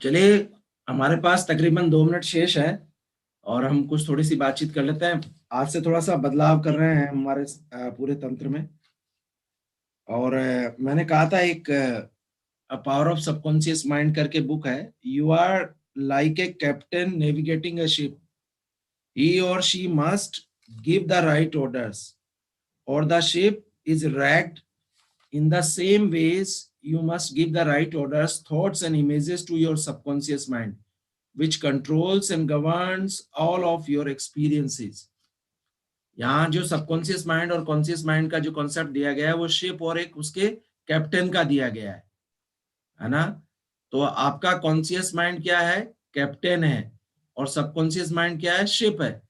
चलिए, हमारे पास तकरीबन 2 मिनट शेष है और हम कुछ थोड़ी सी बातचीत कर लेते हैं। आज से थोड़ा सा बदलाव कर रहे हैं हमारे पूरे तंत्र में। और मैंने कहा था एक पावर ऑफ सबकॉन्शियस माइंड करके बुक है। You are like a captain navigating a ship, he or she must give the right orders or the ship is wrecked. In the same ways, you must give the right orders, thoughts and images to your subconscious mind, which controls and governs all of your experiences. यहाँ जो subconscious mind और conscious mind का जो concept दिया गया है वो ship और एक उसके कैप्टन का दिया गया है ना। तो आपका कॉन्शियस माइंड क्या है? कैप्टन है। और सबकॉन्शियस माइंड क्या है? शिप है।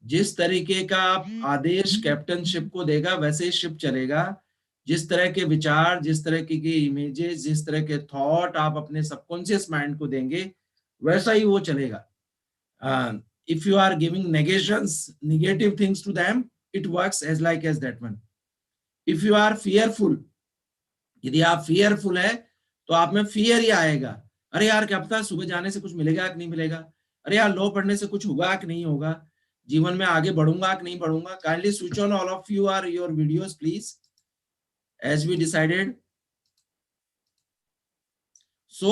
जिस तरीके का आप आदेश कैप्टनशिप को देगा वैसे ही शिप चलेगा। जिस तरह के विचार, जिस तरह की इमेजेस, जिस तरह के थॉट आप अपने सबकॉन्शियस माइंड को देंगे वैसा ही वो चलेगा। if you are giving negative things to them, it works as like as that one. If you are fearful, यदि आप fearful है तो आप में fear ही आएगा। अरे यार क्या पता सुबह जाने से कुछ मिलेगा कि नहीं मिलेगा, अरे यार लॉ पढ़ने से कुछ होगा कि नहीं होगा, जीवन में आगे बढ़ूंगा कि नहीं बढ़ूंगा। Kindly switch on all of you are your videos please, as we decided. So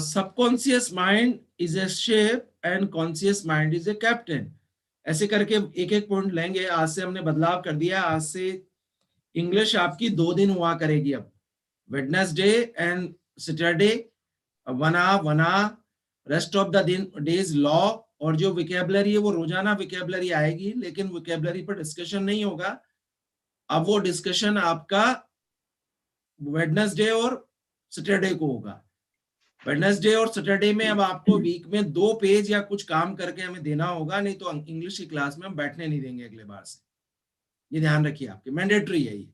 subconscious mind is a ship and conscious mind is a captain. ऐसे करके एक एक पॉइंट लेंगे। आज से हमने बदलाव कर दिया। आज से इंग्लिश आपकी 2 दिन हुआ करेगी। अब Wednesday and Saturday 1 hour, rest of the दिन डेज लॉ। और जो विकेबलरी है वो रोजाना विकेबलरी आएगी, लेकिन विकेबलरी पर डिस्कशन नहीं होगा। अब वो डिस्कशन आपका वेडनेसडे और सैटरडे को होगा। वेडनेसडे और सैटरडे में अब आपको वीक में 2 पेज या कुछ काम करके हमें देना होगा, नहीं तो इंग्लिश की क्लास में हम बैठने नहीं देंगे अगले बार से। ये ध्यान रखिए, आपके मैंडेटरी है ये।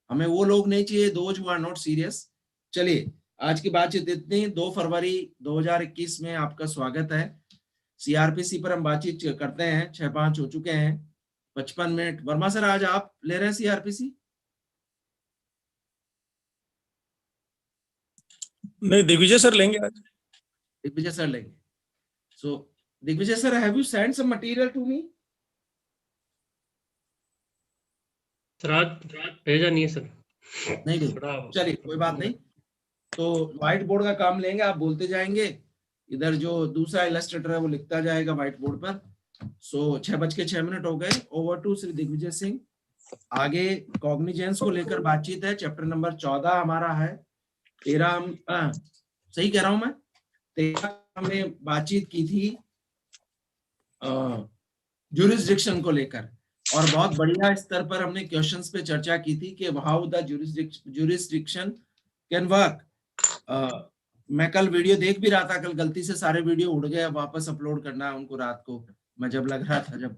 हमें वो लोग नहीं चाहिए those who are not serious. चलिए, आज की बातचीत इतनी। 2 फरवरी 2021 में आपका स्वागत है। सीआरपीसी पर हम बातचीत करते हैं। 6-5 हो चुके हैं, 55 मिनट। वर्मा सर आज आप ले रहे हैं सीआरपीसी? नहीं, दिग्विजय सर लेंगे आज। दिग्विजय सर लेंगे। So Digvijay sir, have you send some material to me? Sir आज भेजा नहीं है सर। नहीं भेजा, चलिए कोई बात नहीं। तो व्हाइट बोर्ड का काम लेंगे, आप बोलते जाएंगे, इधर जो दूसरा इलस्ट्रेटर है वो लिखता जाएगा व्हाइट बोर्ड पर। सो 6:06 हो गए। Over to Shri Digvijay Singh. आगे कॉग्निजेंस को लेकर बातचीत है। चैप्टर नंबर 14 हमारा है। 13 सही कह रहा हूं मैं? 13 हमने बातचीत की थी ज्यूरिसडिक्शन को लेकर, और बहुत बढ़िया स्तर पर हमने क्वेश्चंस पे चर्चा की थी कि how the jurisdiction can work. मैं कल वीडियो देख भी रहा था, कल गलती से सारे वीडियो उड़ गए। वापस अपलोड करना है उनको रात को, मैं जब लग रहा था, जब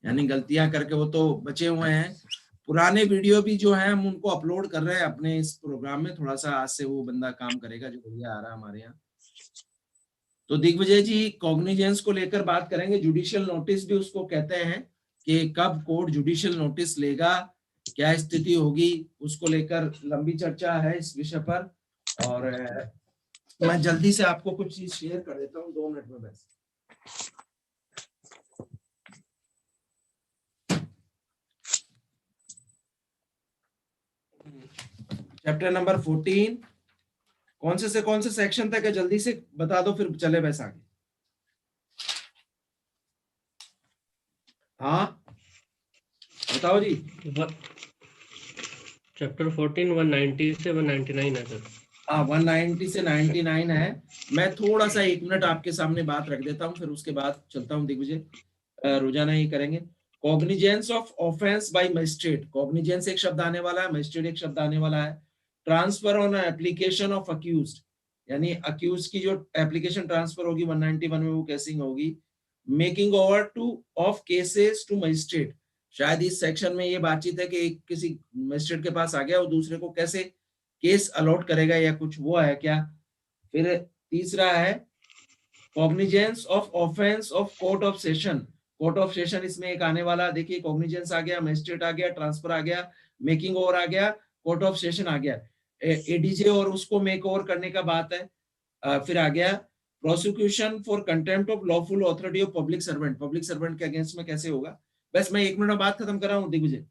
यानी गलतियां करके वो तो बचे हुए हैं। पुराने वीडियो भी जो है हम उनको अपलोड कर रहे हैं अपने इस प्रोग्राम में। थोड़ा सा आज से वो बंदा काम करेगा जो बढ़िया आ रहा है हमारे यहाँ। तो दिग्विजय जी कॉग्निजेंस को लेकर बात करेंगे। जुडिशियल नोटिस भी उसको कहते हैं कि कब कोर्ट जुडिशियल नोटिस लेगा, क्या स्थिति होगी, उसको लेकर लंबी चर्चा है इस विषय पर। और मैं जल्दी से आपको कुछ चीज शेयर कर देता हूँ 2 मिनट में बस। चैप्टर नंबर 14 कौन से सेक्शन तक है, जल्दी से बता दो फिर चले बस आगे। हाँ बताओ जी। चैप्टर 14 190 से 199 है सर। हाँ 190 से 99 है। मैं थोड़ा सा 1 मिनट आपके सामने बात रख देता हूँ, फिर उसके बाद चलता हूँ दिग्विजय। रोजाना ही करेंगे। Cognizance of offence by magistrate. Cognizance एक शब्द आने वाला है, मजिस्ट्रेट एक शब्द आने वाला है। Transfer on application of accused, यानी अक्यूज की जो एप्लीकेशन ट्रांसफर होगी 191 में वो कैसे होगी। Making over to of cases to magistrate. शायद इस सेक्शन में ये बातचीत है कि किसी मजिस्ट्रेट के पास आ गया और दूसरे को कैसे केस अलॉट करेगा या कुछ वो है क्या। फिर तीसरा है cognizance of offence of court of session. Court of session इसमें एक आने वाला। देखिए कॉग्निजेंस आ गया, मजिस्ट्रेट आ गया, ट्रांसफर आ गया, मेकिंग ओवर आ गया, कोर्ट ऑफ सेशन आ गया। एडीजे और उसको मेक ओवर करने का बात है। फिर आ गया prosecution for contempt of lawful authority of public servant के अगेंस्ट में कैसे होगा। बस मैं 1 मिनट में बात खत्म कर रहा हूँ Digvijay.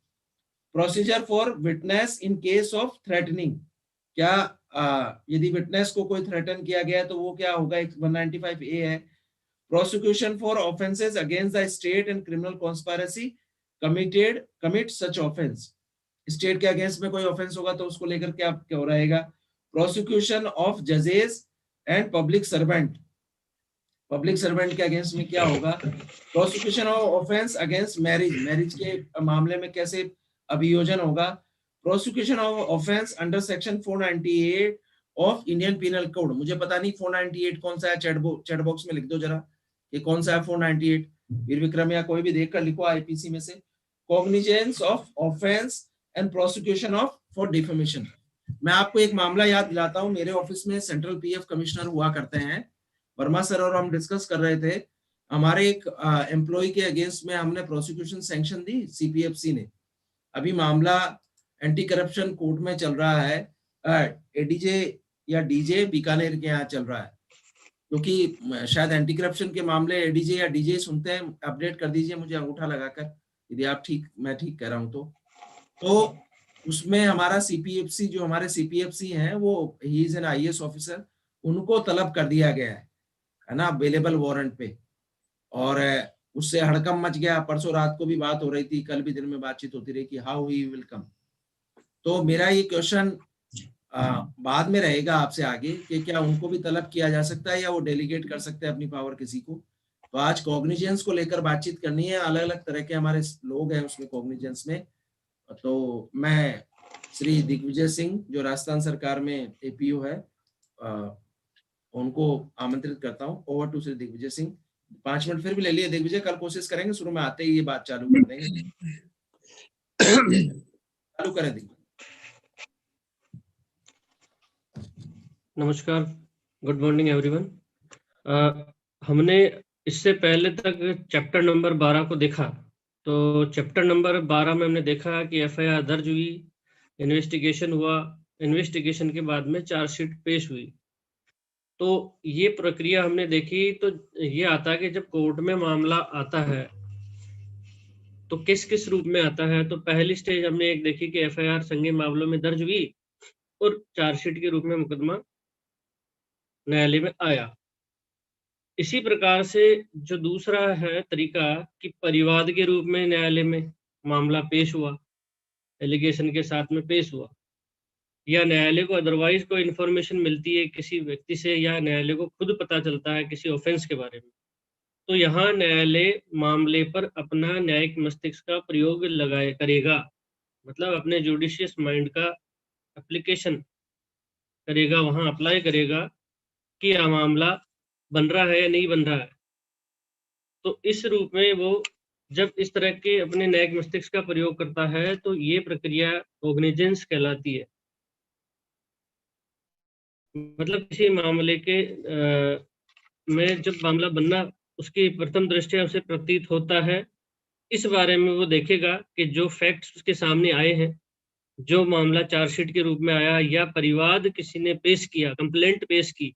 Procedure for witness in case of threatening, क्या यदि विटनेस को कोई थ्रेटन किया गया है तो वो क्या होगा, 195A है। Prosecution for offences against the state and criminal conspiracy commit such offence, state के अगेंस्ट में कोई ऑफेंस होगा तो उसको लेकर क्या क्या रहेगा। प्रोसिक्यूशन ऑफ जजेस एंड पब्लिक सर्वेंट के अगेंस्ट में क्या होगा। Prosecution of offence against marriage के मामले में कैसे अभियोजन होगा। Prosecution of offence under section 498 of Indian penal code, मुझे पता नहीं 498 कौन सा है, चैट बॉक्स में लिख दो जरा कि कौन सा है 498, वीर विक्रम या कोई भी देखकर लिखो आईपीसी में से। Cognizance of offence and prosecution of for defamation. मैं आपको एक मामला याद दिलाता हूं, मेरे ऑफिस में सेंट्रल पीएफ कमिश्नर हुआ करते हैं वर्मा सर, और हम डिस्कस कर रहे थे, हमारे एक एम्प्लॉय के अगेंस्ट में हमने प्रोसिक्यूशन सैंक्शन दी सीपीएफसी ने। अभी मामला एंटी करप्शन कोर्ट में चल रहा है, एडीजे या डीजे बीकानेर के यहाँ चल रहा है, क्योंकि शायद एंटी करप्शन के मामले एडीजे या डीजे सुनते हैं। अपडेट कर दीजिए मुझे अंगूठा लगाकर यदि आप मैं ठीक कह रहा हूं तो उसमें हमारा सीपीएफसी, जो हमारे सीपीएफसी हैं वो he is an IAS officer, उनको तलब कर दिया गया है ना, अवेलेबल वारंट पे, और उससे हड़कम मच गया। परसों रात को भी बात हो रही थी, कल भी दिन में बातचीत होती रही कि हाउ ही विल कम। तो मेरा ये क्वेश्चन बाद में रहेगा आपसे आगे कि क्या उनको भी तलब किया जा सकता है या वो डेलीगेट कर सकते हैं अपनी पावर किसी को। तो आज कॉग्निजेंस को लेकर बातचीत करनी है, अलग अलग तरह के हमारे लोग हैं उसमें कॉग्निजेंस में। तो मैं श्री दिग्विजय सिंह जो राजस्थान सरकार में एपीओ है उनको आमंत्रित करता हूँ। Over to Shri Digvijay Singh. 5 minute फिर भी ले लिए दिग्विजय, कल कोशिश करेंगे शुरू में आते ही ये बात चालू कर देंगे। चालू करें दिग्विजय। नमस्कार, गुड मॉर्निंग एवरीवन। हमने इससे पहले तक चैप्टर नंबर 12 को देखा। तो चैप्टर नंबर 12 में हमने देखा कि एफआईआर दर्ज हुई, इन्वेस्टिगेशन हुआ, इन्वेस्टिगेशन के बाद में चार्जशीट पेश हुई। तो ये प्रक्रिया हमने देखी। तो ये आता है कि जब कोर्ट में मामला आता है तो किस किस रूप में आता है। तो पहली स्टेज हमने एक देखी कि एफआईआर संज्ञेय मामलों में दर्ज हुई और चार्जशीट के रूप में मुकदमा न्यायालय में आया। इसी प्रकार से जो दूसरा है तरीका कि परिवाद के रूप में न्यायालय में मामला पेश हुआ, एलिगेशन के साथ में पेश हुआ, या न्यायालय को अदरवाइज कोई इन्फॉर्मेशन मिलती है किसी व्यक्ति से, या न्यायालय को खुद पता चलता है किसी ऑफेंस के बारे में। तो यहाँ न्यायालय मामले पर अपना न्यायिक मस्तिष्क का प्रयोग करेगा, मतलब अपने जुडिशियस माइंड का एप्लीकेशन करेगा, वहाँ अप्लाई करेगा कि यह मामला बन रहा है या नहीं बन रहा है। तो इस रूप में वो जब इस तरह के अपने न्यायिक मस्तिष्क का प्रयोग करता है तो ये प्रक्रिया कॉग्निजेंस कहलाती है। मतलब किसी मामले के में जब मामला बनना उसकी प्रथम दृष्टया उसे प्रतीत होता है, इस बारे में वो देखेगा कि जो फैक्ट्स उसके सामने आए हैं, जो मामला चार्जशीट के रूप में आया या परिवाद किसी ने पेश किया, कंप्लेंट पेश की,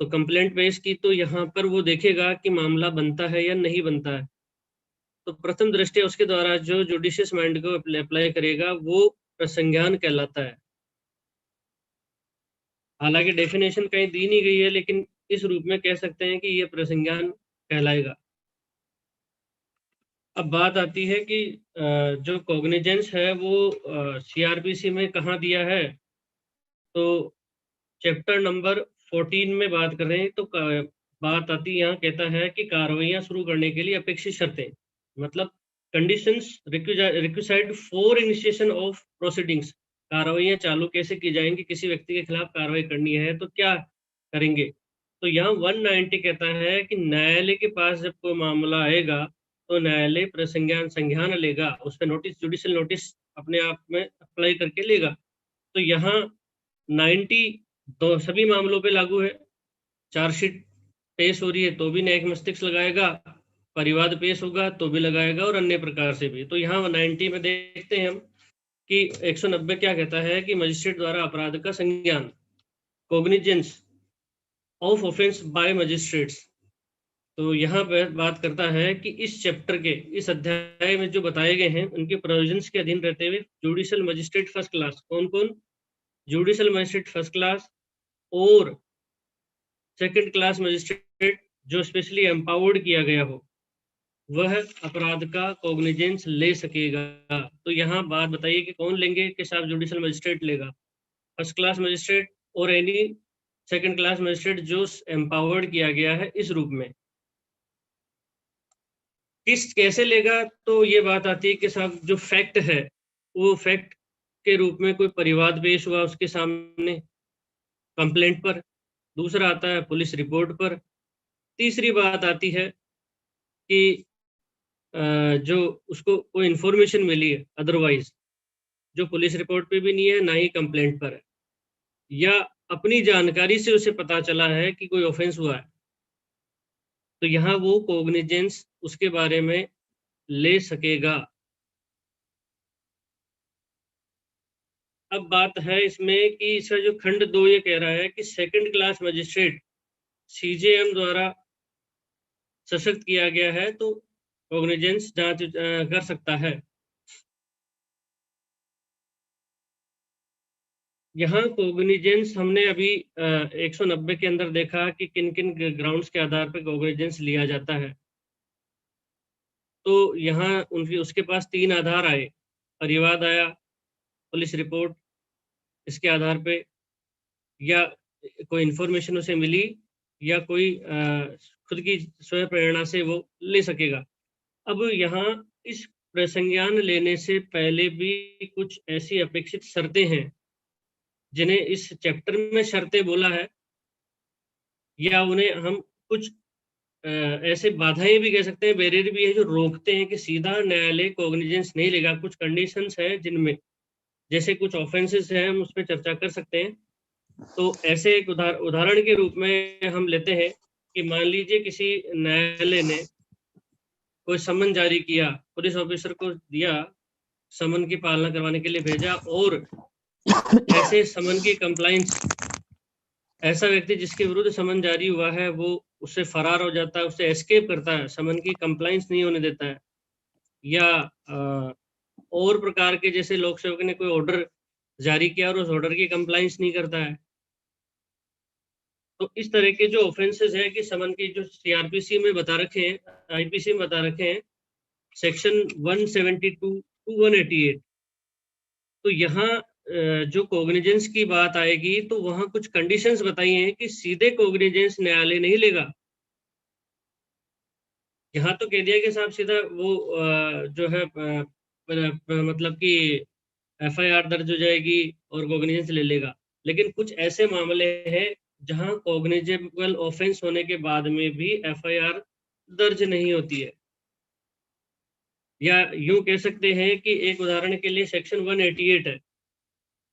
तो कंप्लेंट पेश की तो यहाँ पर वो देखेगा कि मामला बनता है या नहीं बनता है। तो प्रथम दृष्टया उसके द्वारा जो जुडिशियस माइंड को अप्लाई करेगा वो प्रसंज्ञान कहलाता है। हालांकि डेफिनेशन कहीं दी नहीं गई है, लेकिन इस रूप में कह सकते हैं कि ये प्रसंज्ञान कहलाएगा। अब बात आती है कि जो कॉग्निजेंस है वो सीआरपीसी में कहाँ दिया है। तो चैप्टर नंबर 14 में बात कर रहे हैं तो बात आती है, यहाँ कहता है कि कार्रवाइयाँ शुरू करने के लिए अपेक्षित शर्तें, मतलब conditions requisite for initiation of proceedings. कार्रवाइयाँ चालू कैसे की जाएंगी, किसी व्यक्ति के खिलाफ कार्रवाई करनी है तो क्या करेंगे। तो यहाँ 190 कहता है कि न्यायालय के पास जब कोई मामला आएगा तो न्यायालय संज्ञान लेगा, उस पर नोटिस, जुडिशियल नोटिस अपने आप में अप्लाई करके लेगा। तो यहाँ 90 तो सभी मामलों पे लागू है। चार्जशीट पेश हो रही है तो भी न्यायिक मस्तिष्क लगाएगा, परिवाद पेश होगा तो भी लगाएगा, और अन्य प्रकार से भी। तो यहाँ 90 में देखते हैं हम कि 190 क्या कहता है कि मजिस्ट्रेट द्वारा अपराध का संज्ञान, cognizance, of offence by magistrates. तो यहाँ पर बात करता है कि इस चैप्टर के इस अध्याय में जो बताए गए हैं उनके प्रोविजंस के अधीन रहते हुए जुडिशियल मजिस्ट्रेट फर्स्ट क्लास, कौन कौन? जुडिशियल मजिस्ट्रेट फर्स्ट क्लास और सेकंड क्लास मजिस्ट्रेट जो स्पेशली एम्पावर्ड किया गया हो, वह अपराध का कॉग्निजेंस ले सकेगा। तो यहाँ बात बताइए कि कौन लेंगे कि साहब जुडिशियल मजिस्ट्रेट लेगा, फर्स्ट क्लास मजिस्ट्रेट और एनी सेकंड क्लास मजिस्ट्रेट जो एम्पावर्ड किया गया है इस रूप में। किस कैसे लेगा? तो ये बात आती है कि साहब जो फैक्ट है वो फैक्ट के रूप में कोई परिवाद पेश हुआ उसके सामने कंप्लेंट पर, दूसरा आता है पुलिस रिपोर्ट पर, तीसरी बात आती है कि जो उसको कोई इन्फॉर्मेशन मिली है अदरवाइज जो पुलिस रिपोर्ट पे भी नहीं है ना ही कंप्लेंट पर है, या अपनी जानकारी से उसे पता चला है कि कोई ऑफेंस हुआ है, तो यहाँ वो कॉग्निजेंस उसके बारे में ले सकेगा। अब बात है इसमें कि इसका जो खंड 2 ये कह रहा है कि सेकंड क्लास मजिस्ट्रेट सीजेएम द्वारा सशक्त किया गया है तो कॉग्निजेंस जांच कर सकता है। यहाँ कॉग्निजेंस हमने अभी 190 के अंदर देखा कि किन किन ग्राउंड्स के आधार पर कॉग्निजेंस लिया जाता है। तो यहाँ उनकी उसके पास 3 आधार आए, परिवाद आया, पुलिस रिपोर्ट इसके आधार पे, या कोई इंफॉर्मेशन उसे मिली, या कोई खुद की स्वयं प्रेरणा से वो ले सकेगा। अब यहाँ इस प्रसंज्ञान लेने से पहले भी कुछ ऐसी अपेक्षित शर्तें हैं जिन्हें इस चैप्टर में शर्तें बोला है, या उन्हें हम कुछ ऐसे बाधाएं भी कह सकते हैं, बैरियर भी है जो रोकते हैं कि सीधा न्यायालय कॉग्निजेंस नहीं लेगा। कुछ कंडीशंस हैं जिनमें, जैसे कुछ ऑफेंसेस हैं, हम उस पर चर्चा कर सकते हैं। तो ऐसे एक उदाहरण के रूप में हम लेते हैं कि मान लीजिए किसी न्यायालय ने कोई समन जारी किया, पुलिस ऑफिसर को दिया, समन की पालना करवाने के लिए भेजा, और ऐसे समन की कंप्लाइंस, ऐसा व्यक्ति जिसके विरुद्ध समन जारी हुआ है वो उससे फरार हो जाता है, उससे एस्केप करता है, समन की कंप्लाइंस नहीं होने देता है, या और प्रकार के जैसे लोक सेवक ने कोई ऑर्डर जारी किया और उस ऑर्डर की कंप्लाइंस नहीं करता है। तो इस तरह के जो ऑफेंसेस है कि समन की जो सीआरपीसी में बता रखे हैं, आईपीसी में बता रखे हैं, सेक्शन 172 टू 188, तो यहाँ जो कॉग्निजेंस की बात आएगी तो वहाँ कुछ कंडीशंस बताई हैं कि सीधे कॉग्निजेंस न्यायालय नहीं लेगा। यहाँ तो कह दिया कि साहब सीधा वो जो है मतलब कि एफआईआर दर्ज हो जाएगी और कॉग्निजेंस ले लेगा, लेकिन कुछ ऐसे मामले हैं जहां कॉग्निजेबल ऑफेंस होने के बाद में भी एफआईआर दर्ज नहीं होती है। या यूं कह सकते हैं कि एक उदाहरण के लिए सेक्शन 188 है,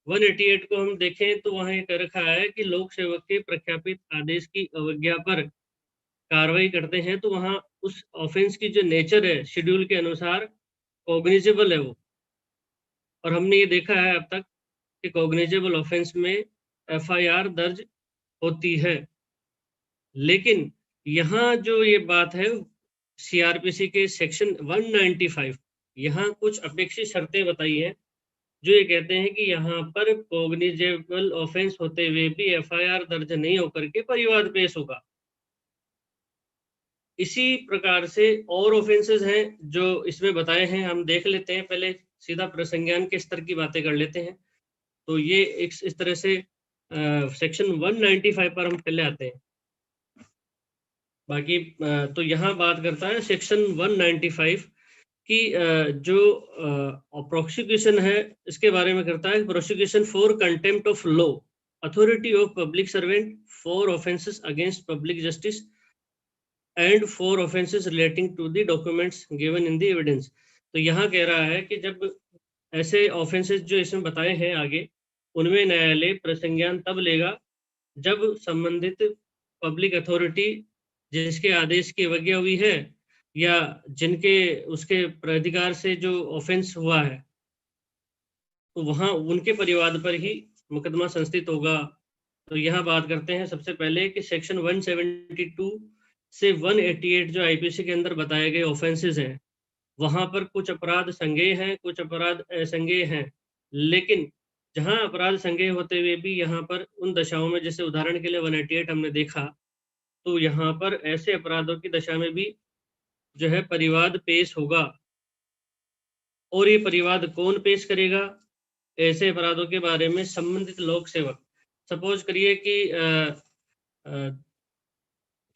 188 को हम देखें तो वहां ये कह रखा है कि लोक सेवक के प्रख्यापित आदेश की अवज्ञा पर कार्रवाई करते हैं, तो वहां उस ऑफेंस की जो नेचर है शेड्यूल के अनुसार कॉग्निजेबल है वो। और हमने ये देखा है अब तक कि कॉग्निजेबल ऑफेंस में एफआईआर दर्ज होती है। लेकिन यहाँ जो ये बात है सीआरपीसी के सेक्शन 195, यहाँ कुछ अपेक्षित शर्तें बताई हैं जो ये कहते हैं कि यहाँ पर कॉग्निजेबल ऑफेंस होते हुए भी एफआईआर दर्ज नहीं होकर के परिवाद पेश होगा। इसी प्रकार से और ऑफेंसेस हैं जो इसमें बताए हैं, हम देख लेते हैं। पहले सीधा प्रसंज्ञान के स्तर की बातें कर लेते हैं। तो ये इस तरह से सेक्शन 195 पर हम पहले आते हैं। बाकी तो यहाँ बात करता है सेक्शन 195 की जो प्रोसिक्यूशन है इसके बारे में करता है। Prosecution for contempt of law, authority of public servant, for offences against public justice and for offences relating to the documents given in the evidence. तो यहाँ कह रहा है कि जब ऐसे ऑफेंसेस जो इसमें बताए हैं आगे, उनमें न्यायालय प्रसंज्ञान तब लेगा जब संबंधित पब्लिक अथॉरिटी जिसके आदेश की अवज्ञा हुई है या जिनके उसके प्राधिकार से जो ऑफेंस हुआ है, तो वहां उनके परिवाद पर ही मुकदमा संस्थित होगा। तो यहाँ बात करते हैं सबसे पहले कि सेक्शन 172 से 188 जो आईपीसी के अंदर बताए गए ऑफेंसेस हैं, वहां पर कुछ अपराध संज्ञेय हैं, कुछ अपराध असंज्ञेय हैं। लेकिन जहां अपराध संज्ञेय होते हुए भी यहाँ पर उन दशाओं में, जैसे उदाहरण के लिए 188 हमने देखा, तो यहाँ पर ऐसे अपराधों की दशा में भी जो है परिवाद पेश होगा। और ये परिवाद कौन पेश करेगा? ऐसे अपराधों के बारे में संबंधित लोक सेवक। सपोज करिए कि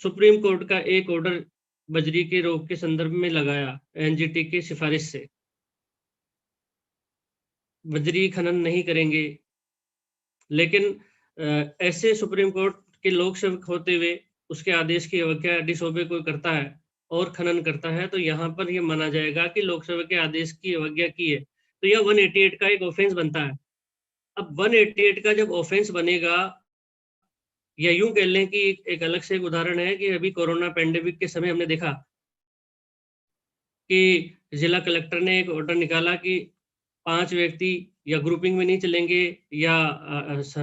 सुप्रीम कोर्ट का एक ऑर्डर बजरी के रोग के संदर्भ में लगाया एनजीटी की सिफारिश से, बजरी खनन नहीं करेंगे, लेकिन ऐसे सुप्रीम कोर्ट के लोक सेवक होते हुए उसके आदेश की अवज्ञा, डिसोबे कोई करता है और खनन करता है, तो यहाँ पर ये माना जाएगा कि लोक सेवक के आदेश की अवज्ञा की है, तो यह 188 का एक ऑफेंस बनता है। अब 188 का जब ऑफेंस बनेगा, या यूं कह लें कि एक अलग से एक उदाहरण है कि अभी कोरोना पैंडेमिक के समय हमने देखा कि जिला कलेक्टर ने एक ऑर्डर निकाला कि 5 व्यक्ति या ग्रुपिंग में नहीं चलेंगे या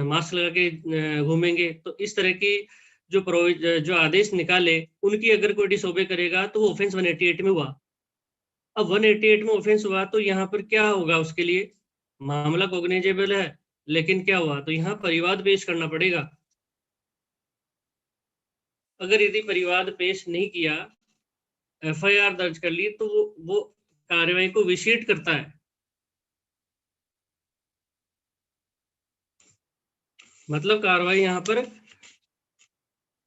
मास्क लगा के घूमेंगे। तो इस तरह की जो आदेश निकाले, उनकी अगर कोई डिसोबे करेगा तो वो ऑफेंस 188 में हुआ। अब 188 में ऑफेंस हुआ तो यहाँ पर क्या होगा? उसके लिए मामला कॉग्निजेबल है, लेकिन क्या हुआ? तो यहाँ परिवाद पेश करना पड़ेगा। अगर यदि परिवाद पेश नहीं किया, एफआईआर दर्ज कर ली, तो वो कार्रवाई को विशिट करता है। मतलब कार्रवाई यहाँ पर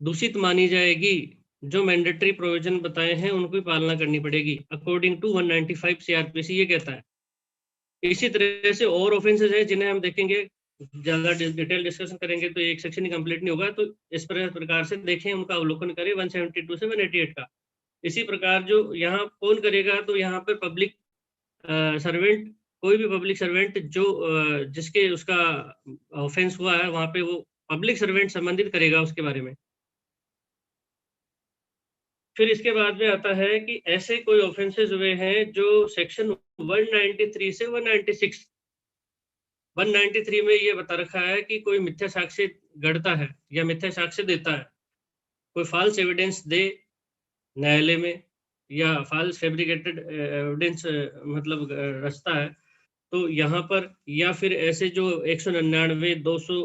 दूषित मानी जाएगी। जो मैंडेटरी प्रोविजन बताए हैं उनको पालना करनी पड़ेगी अकॉर्डिंग टू 195 सीआरपीसी, ये कहता है। इसी तरह से और ऑफेंसेस हैं जिन्हें हम देखेंगे, ज्यादा डिटेल डिस्कशन करेंगे तो एक सेक्शन ही कंप्लीट नहीं होगा। तो इस प्रकार से देखें, उनका अवलोकन करें 172 से 188 का। इसी प्रकार जो यहाँ कौन करेगा, तो यहाँ पर पब्लिक सर्वेंट, कोई भी पब्लिक सर्वेंट जो जिसके उसका ऑफेंस हुआ है, वहां पे वो पब्लिक सर्वेंट संबंधित करेगा उसके बारे में। फिर इसके बाद में आता है कि ऐसे कोई ऑफेंसेस हुए हैं जो सेक्शन 193 से 196, 193 में ये बता रखा है कि कोई मिथ्या साक्ष्य गढ़ता है या मिथ्या साक्ष्य देता है, कोई फॉल्स एविडेंस दे न्यायालय में, या फॉल्स फैब्रिकेटेड एविडेंस मतलब रचता है, तो यहाँ पर, या फिर ऐसे जो 199, 200,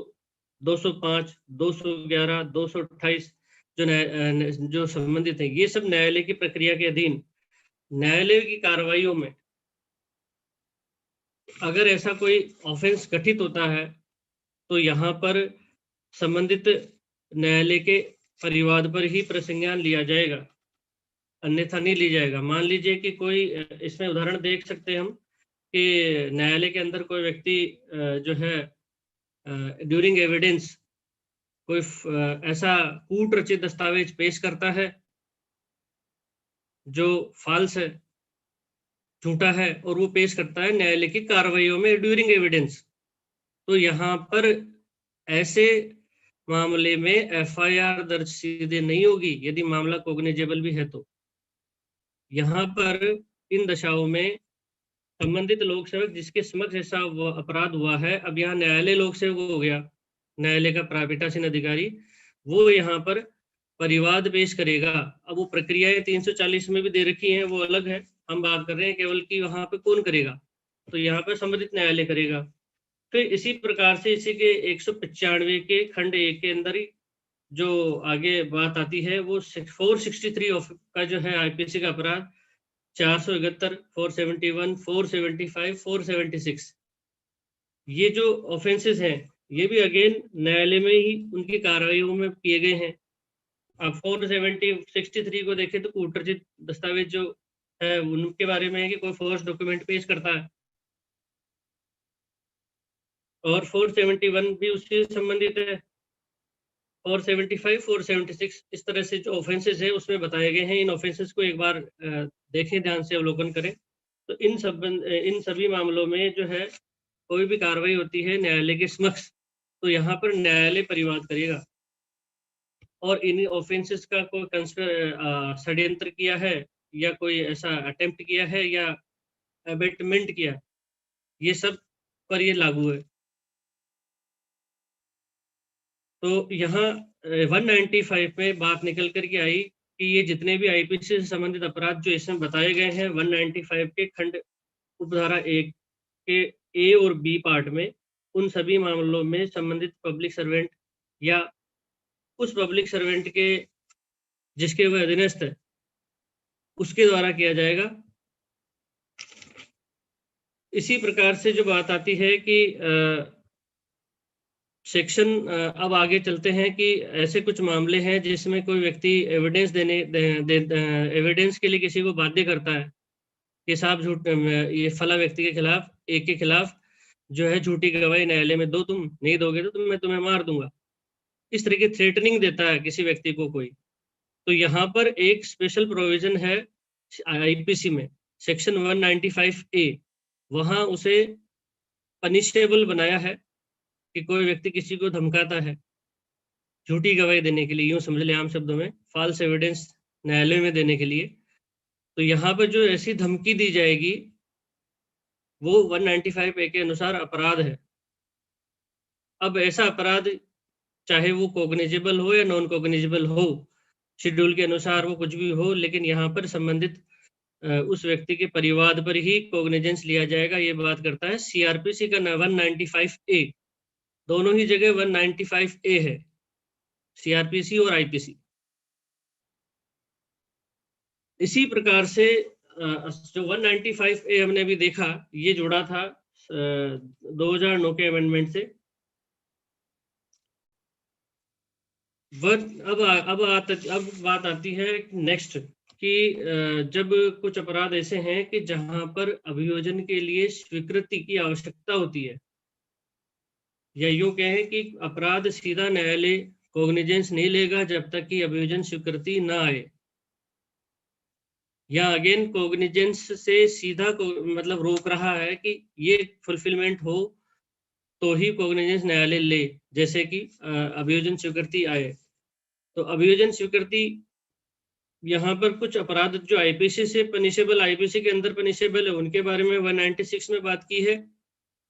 205, 211, 228 जो संबंधित है, ये सब न्यायालय की प्रक्रिया के अधीन न्यायालय की कार्रवाइयों में अगर ऐसा कोई ऑफेंस गठित होता है, तो यहाँ पर संबंधित न्यायालय के परिवाद पर ही प्रसंज्ञान लिया जाएगा, अन्यथा नहीं लिया जाएगा। मान लीजिए कि कोई, इसमें उदाहरण देख सकते हैं हम कि न्यायालय के अंदर कोई व्यक्ति जो है ड्यूरिंग एविडेंस कोई ऐसा कूट रचित दस्तावेज पेश करता है जो फॉल्स है, झूठा है, और वो पेश करता है न्यायालय की कार्रवाइयों में ड्यूरिंग एविडेंस, तो यहाँ पर ऐसे मामले में एफआईआर दर्ज सीधे नहीं होगी यदि मामला कॉग्निजेबल भी है। तो यहाँ पर इन दशाओं में संबंधित लोक सेवक जिसके समक्ष ऐसा अपराध हुआ है, अब यहाँ न्यायालय लोक सेवक हो गया, न्यायालय का पीठासीन अधिकारी, वो यहाँ पर परिवाद पेश करेगा। अब वो प्रक्रियाएं 340 में भी दे रखी हैं, वो अलग है, हम बात कर रहे हैं केवल कि वहां पे कौन करेगा, तो यहाँ पर संबंधित न्यायालय करेगा। फिर इसी प्रकार से इसी के 195 के खंड 1 के अंदर ही जो आगे बात आती है, वो 463 का जो है आईपीसी का अपराध, 471, 471, 475, 476, ये जो ऑफेंसेस हैं, ये भी अगेन न्यायालय में ही उनकी कार्रवाइयों में किए गए हैं। अब 463 को देखें तो कूटरचित दस्तावेज जो है उनके बारे में है कि कोई फोर्स डॉक्यूमेंट पेश करता है, और 471 भी उससे संबंधित है, 475, 476, इस तरह से जो ऑफेंसेस है उसमें बताए गए हैं। इन ऑफेंसेस को एक बार देखें, ध्यान से अवलोकन करें। तो इन सभी मामलों में जो है कोई भी कार्रवाई होती है न्यायालय के समक्ष, तो यहाँ पर न्यायालय परिवाद करेगा, और इन ऑफेंसेस का कोई षड्यंत्र किया है या कोई ऐसा अटेम्प्ट किया है या अबेटमेंट किया, ये सब पर ये लागू है। तो यहाँ 195 में बात निकल करके आई कि ये जितने भी आईपीसी से संबंधित अपराध जो इसमें बताए गए हैं 195 के खंड उपधारा 1 के ए और बी पार्ट में, उन सभी मामलों में संबंधित पब्लिक सर्वेंट या उस पब्लिक सर्वेंट के जिसके वह अधीनस्थ है उसके द्वारा किया जाएगा। इसी प्रकार से जो बात आती है कि सेक्शन अब आगे चलते हैं कि ऐसे कुछ मामले हैं जिसमें कोई व्यक्ति एविडेंस एविडेंस के लिए किसी को बाध्य करता है कि साहब झूठ ये फला व्यक्ति के खिलाफ एक के खिलाफ जो है झूठी गवाही न्यायालय में दो, तुम नहीं दोगे तो मैं तुम्हें मार दूंगा, इस तरह की थ्रेटनिंग देता है किसी व्यक्ति को कोई, तो यहाँ पर एक स्पेशल प्रोविजन है आईपीसी में सेक्शन 195A, वहां उसे पनिशेबल बनाया है कि कोई व्यक्ति किसी को धमकाता है झूठी गवाही देने के लिए, यूं समझ ले आम शब्दों में फॉल्स एविडेंस न्यायालय में देने के लिए, तो यहाँ पर जो ऐसी धमकी दी जाएगी वो 195A के अनुसार अपराध है। अब ऐसा अपराध चाहे वो कॉग्निजेबल हो या नॉन कॉग्निजेबल हो, शेड्यूल के अनुसार वो कुछ भी हो, लेकिन यहाँ पर संबंधित उस व्यक्ति के परिवाद पर ही कॉग्निजेंस लिया जाएगा। ये बात करता है सीआरपीसी का 195A, दोनों ही जगह 195A है, सीआरपीसी और आईपीसी। इसी प्रकार से जो 195A हमने अभी देखा, ये जुड़ा था 2009 के अमेंडमेंट से। अब बात आती है नेक्स्ट कि जब कुछ अपराध ऐसे हैं कि जहां पर अभियोजन के लिए स्वीकृति की आवश्यकता होती है, या यूं कहें कि अपराध सीधा न्यायालय कॉग्निजेंस नहीं लेगा जब तक कि अभियोजन स्वीकृति ना आए, या अगेन कॉग्निजेंस से सीधा मतलब रोक रहा है कि ये फुलफिलमेंट हो तो ही कॉग्निजेंस न्यायालय ले, जैसे कि अभियोजन स्वीकृति आए। तो अभियोजन स्वीकृति यहाँ पर कुछ अपराध जो आईपीसी से पनिशेबल, आईपीसी के अंदर पनिशेबल है, उनके बारे में 196 में बात की है,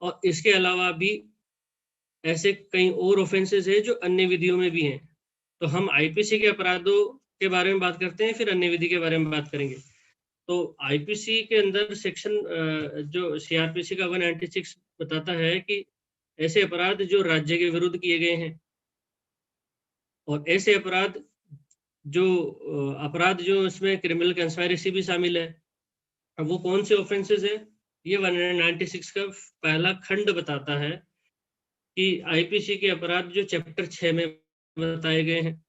और इसके अलावा भी ऐसे कई और ऑफेंसेस है जो अन्य विधियों में भी हैं। तो हम आईपीसी के अपराधों के बारे में बात करते हैं, फिर अन्य विधि के बारे में बात करेंगे। तो आईपीसी के अंदर सेक्शन जो सीआरपीसी का 196 बताता है कि ऐसे अपराध जो राज्य के विरुद्ध किए गए हैं, और ऐसे अपराध जो इसमें क्रिमिनल कंस्पायरेसी भी शामिल है। अब वो कौन से ऑफेंसेस है, ये 196 का पहला खंड बताता है कि आईपीसी के अपराध जो चैप्टर 6 में बताए गए हैं,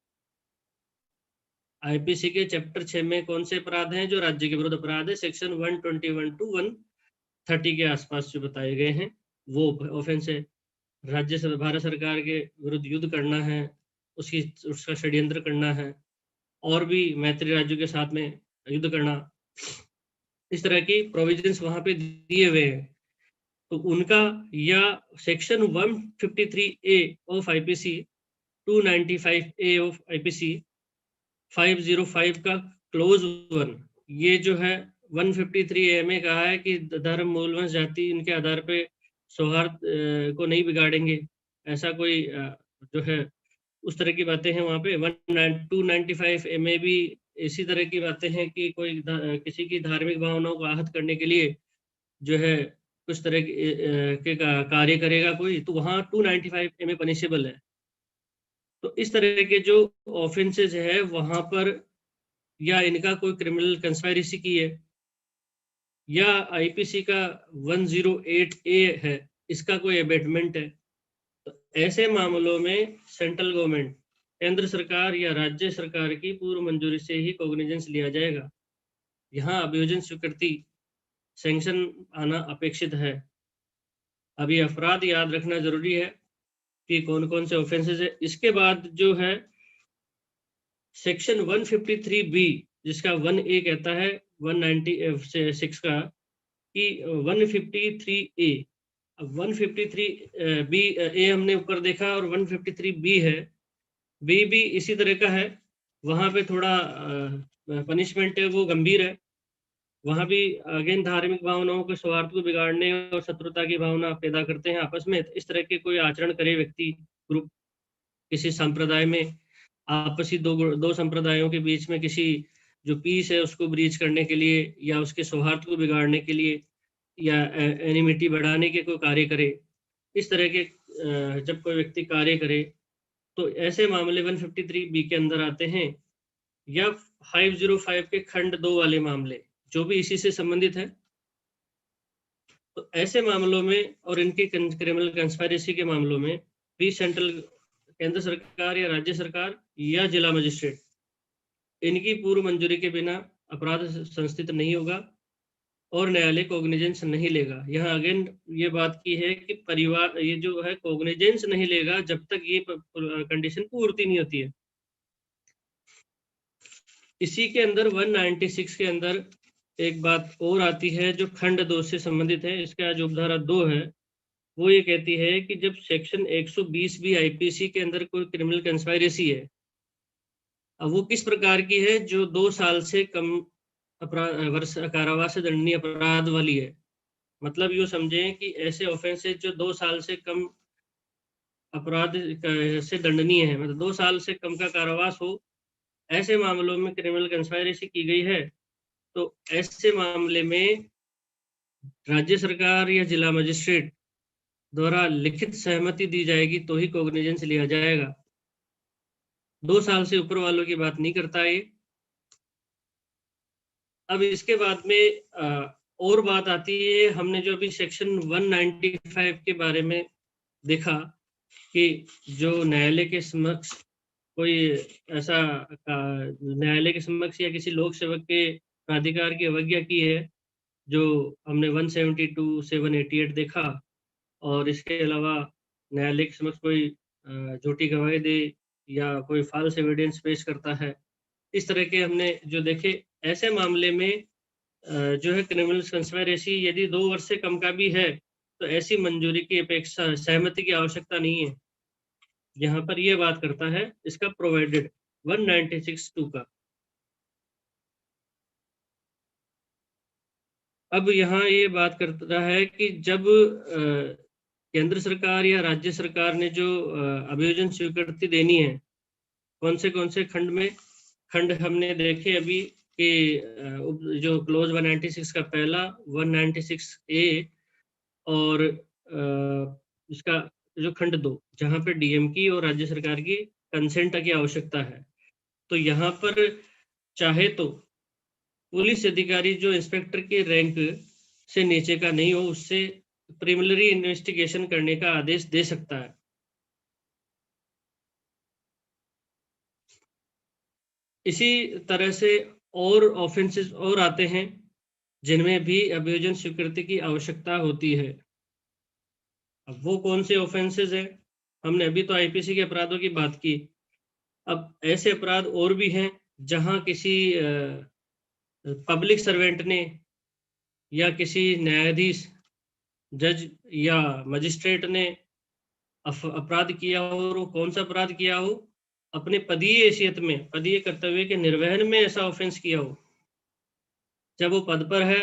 आईपीसी के चैप्टर 6 में कौन से अपराध हैं जो राज्य के विरुद्ध अपराध है, सेक्शन 121 टू 130 के आसपास जो बताए गए हैं वो ऑफेंस है। राज्य से भारत सरकार के विरुद्ध युद्ध करना है, उसका षड्यंत्र करना है, और भी मैत्री राज्यों के साथ में युद्ध करना, इस तरह की प्रोविजंस वहां पे दिए हुए हैं। तो उनका, या section 153A of IPC, 295A of IPC, 505 का क्लोज 1, ये जो है 153A में कहा है कि धर्म, मूल, वंश, जाति, इनके आधार पे सौहार्द को नहीं बिगाड़ेंगे, ऐसा कोई जो है उस तरह की बातें हैं वहाँ पे। 295A में भी इसी तरह की बातें हैं कि कोई किसी की धार्मिक भावनाओं को आहत करने के लिए जो है कुछ तरह के कार्य करेगा कोई, तो वहाँ 295A में पनिशेबल है। तो इस तरह के जो ऑफेंसेस है वहाँ पर, या इनका कोई क्रिमिनल कंस्पायरेसी की है, या आईपीसी का 108A है, इसका कोई अबेटमेंट है, तो ऐसे मामलों में सेंट्रल गवर्नमेंट, केंद्र सरकार या राज्य सरकार की पूर्व मंजूरी से ही कॉग्निजेंस लिया जाएगा। यहाँ अभियोजन स्वीकृति सैंक्शन आना अपेक्षित है। अभी अपराध याद रखना जरूरी है कि कौन कौन से ऑफेंसेस है। इसके बाद जो है सेक्शन 153B, जिसका 1A कहता है 196 का कि 153A, अब 153B हमने ऊपर देखा और 153B है, बी भी इसी तरह का है। वहाँ पे थोड़ा पनिशमेंट है वो गंभीर है, वहाँ भी अगेन धार्मिक भावनाओं के स्वार्थ को बिगाड़ने और शत्रुता की भावना पैदा करते हैं आपस में, इस तरह के कोई आचरण करे व्यक्ति, ग्रुप, किसी संप्रदाय में आपसी दो संप्रदायों के बीच में किसी जो पीस है उसको ब्रीच करने के लिए या उसके सौहार्द को बिगाड़ने के लिए या एनिमिटी बढ़ाने के कोई कार्य करे, इस तरह के जब कोई व्यक्ति कार्य करे तो ऐसे मामले 153 बी के अंदर आते हैं, या 505 के खंड 2 वाले मामले जो भी इसी से संबंधित है। तो ऐसे मामलों में और इनकी क्रिमिनल कंस्पायरेसी के मामलों में भी सेंट्रल केंद्र सरकार या राज्य सरकार या जिला मजिस्ट्रेट इनकी पूर्व मंजूरी के बिना अपराध संस्थित नहीं होगा और न्यायालय कोग्निजेंस नहीं लेगा। यहाँ अगेन ये बात की है कि परिवार ये जो है कोग्निजेंस नहीं लेगा जब तक ये कंडीशन पूर्ति नहीं होती है। इसी के अंदर 196 के अंदर एक बात और आती है जो खंड 2 से संबंधित है। इसका जो उपधारा 2 है वो ये कहती है कि जब सेक्शन 120 भी आईपीसी के अंदर कोई क्रिमिनल कंस्पायरेसी है, अब वो किस प्रकार की है, जो 2 साल से कम अपराध वर्ष कारावास से दंडनीय अपराध वाली है। मतलब यूँ समझें कि ऐसे ऑफेंसेस जो 2 साल से कम अपराध से दंडनीय है, मतलब 2 साल से कम का कारावास हो, ऐसे मामलों में क्रिमिनल कंस्पायरेसी की गई है तो ऐसे मामले में राज्य सरकार या जिला मजिस्ट्रेट द्वारा लिखित सहमति दी जाएगी तो ही कोग्निजेंस लिया जाएगा। 2 साल से ऊपर वालों की बात नहीं करता ये। अब इसके बाद में और बात आती है, हमने जो अभी सेक्शन 195 के बारे में देखा कि जो न्यायालय के समक्ष कोई ऐसा न्यायालय के समक्ष या किसी लोक सेवक के प्राधिकार की अवज्ञा की है, जो हमने 172 से 188 देखा, और इसके अलावा न्यायालय के समक्ष कोई झूठी गवाही दे या कोई फॉल्स एविडेंस पेश करता है, इस तरह के हमने जो देखे। ऐसे मामले में जो है क्रिमिनल कंस्पायरेसी यदि 2 वर्ष से कम का भी है तो ऐसी मंजूरी की अपेक्षा सहमति की आवश्यकता नहीं है। यहाँ पर ये बात करता है इसका प्रोवाइडेड 196(2) का। अब यहाँ ये बात करता है कि जब केंद्र सरकार या राज्य सरकार ने जो अभियोजन स्वीकृति देनी है, कौन से खंड में, खंड हमने देखे अभी कि जो क्लोज 196 का पहला 196A और इसका जो खंड 2 जहाँ पे डीएम की और राज्य सरकार की कंसेंट की आवश्यकता है। तो यहाँ पर चाहे तो पुलिस अधिकारी जो इंस्पेक्टर के रैंक से नीचे का नहीं हो, उससे प्रिलिमिनरी इन्वेस्टिगेशन करने का आदेश दे सकता है। इसी तरह से और ऑफेंसेस और आते हैं जिनमें भी अभियोजन स्वीकृति की आवश्यकता होती है। अब वो कौन से ऑफेंसेस हैं? हमने अभी तो आईपीसी के अपराधों की बात की। अब ऐसे अपराध और भी हैं जहां किसी पब्लिक सर्वेंट ने या किसी न्यायाधीश, जज या मजिस्ट्रेट ने अपराध किया हो, और वो कौन सा अपराध किया हो, अपने पदीय हैसियत में, पदीय कर्तव्य के निर्वहन में ऐसा ऑफेंस किया हो, जब वो पद पर है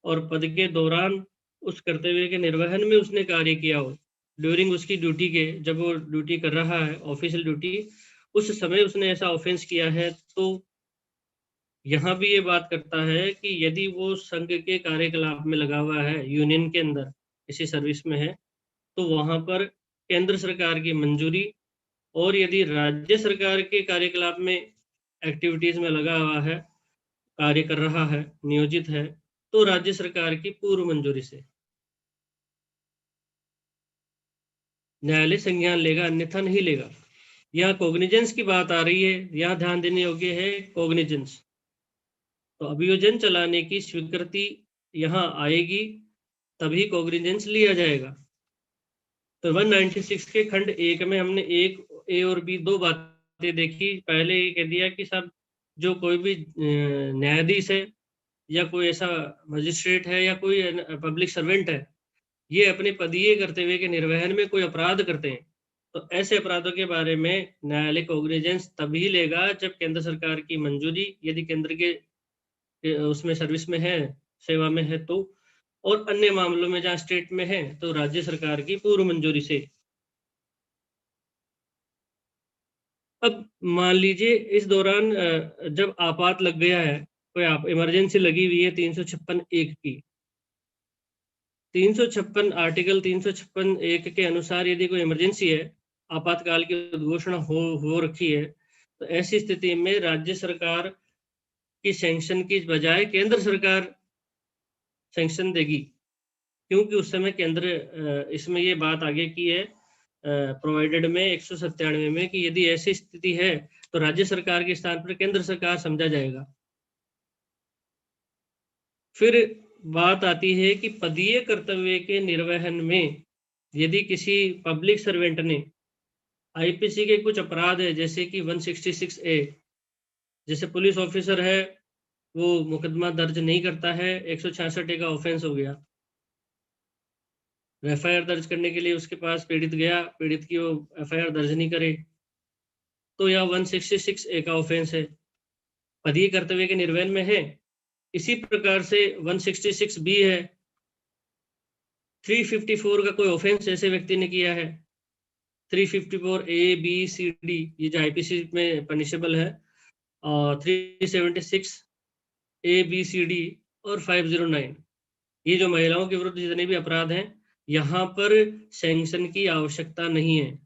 और पद के दौरान उस कर्तव्य के निर्वहन में उसने कार्य किया हो, ड्यूरिंग उसकी ड्यूटी के, जब वो ड्यूटी कर रहा है ऑफिशियल ड्यूटी, उस समय उसने ऐसा ऑफेंस किया है, तो यहाँ भी ये बात करता है कि यदि वो संघ के कार्यकलाप में लगा हुआ है, यूनियन के अंदर किसी सर्विस में है, तो वहाँ पर केंद्र सरकार की मंजूरी, और यदि राज्य सरकार के कार्यकलाप में एक्टिविटीज में लगा हुआ है, कार्य कर रहा है, नियोजित है, तो राज्य सरकार की पूर्व मंजूरी से न्यायालय संज्ञान लेगा, अन्यथा नहीं लेगा। यहाँ कोग्निजेंस की बात आ रही है, यहाँ ध्यान देने योग्य है कोग्निजेंस। तो अभियोजन चलाने की स्वीकृति यहाँ आएगी तभी कोग्निजेंस लिया जाएगा। तो 196 के खंड 1 में हमने एक ए और बी 2 बातें देखी। पहले ये कह दिया कि सब जो कोई भी न्यायाधीश है या कोई ऐसा मजिस्ट्रेट है या कोई पब्लिक सर्वेंट है, ये अपने पदीय कर्तव्य के निर्वहन में कोई अपराध करते हैं, तो ऐसे अपराधों के बारे में न्यायालय कोग्निजेंस तभी लेगा जब केंद्र सरकार की मंजूरी, यदि केंद्र के उसमें सर्विस में है, सेवा में है तो, और अन्य मामलों में जहाँ स्टेट में है तो राज्य सरकार की पूर्व मंजूरी से। मान लीजिए इस दौरान जब आपात लग गया है, कोई इमरजेंसी लगी हुई है 356(1) की, 356 आर्टिकल 356(1) के अनुसार यदि कोई इमरजेंसी है, आपातकाल की उद्घोषणा हो रखी है, तो ऐसी स्थिति में राज्य सरकार की सैंक्शन की बजाय केंद्र सरकार सैंक्शन देगी, क्योंकि उस समय केंद्र इसमें ये बात आगे की है प्रोवाइडेड में 197 में कि यदि ऐसी स्थिति है तो राज्य सरकार के स्थान पर केंद्र सरकार समझा जाएगा। फिर बात आती है कि पदीय कर्तव्य के निर्वहन में यदि किसी पब्लिक सर्वेंट ने आईपीसी के कुछ अपराध है, जैसे कि 166A, जैसे पुलिस ऑफिसर है वो मुकदमा दर्ज नहीं करता है, 166A का ऑफेंस हो गया, एफआईआर दर्ज करने के लिए उसके पास पीड़ित गया, पीड़ित की वो एफआईआर दर्ज नहीं करे, तो यह 166A का ऑफेंस है, पदीय कर्तव्य के निर्वहन में है। इसी प्रकार से 166B है, 354 का कोई ऑफेंस ऐसे व्यक्ति ने किया है, 354A, B, C, D ये जो आईपीसी में पनिशेबल है, और 376A, B, C, D और 509 ये जो महिलाओं के विरुद्ध जितने भी अपराध हैं, यहाँ पर सैंक्शन की आवश्यकता नहीं है।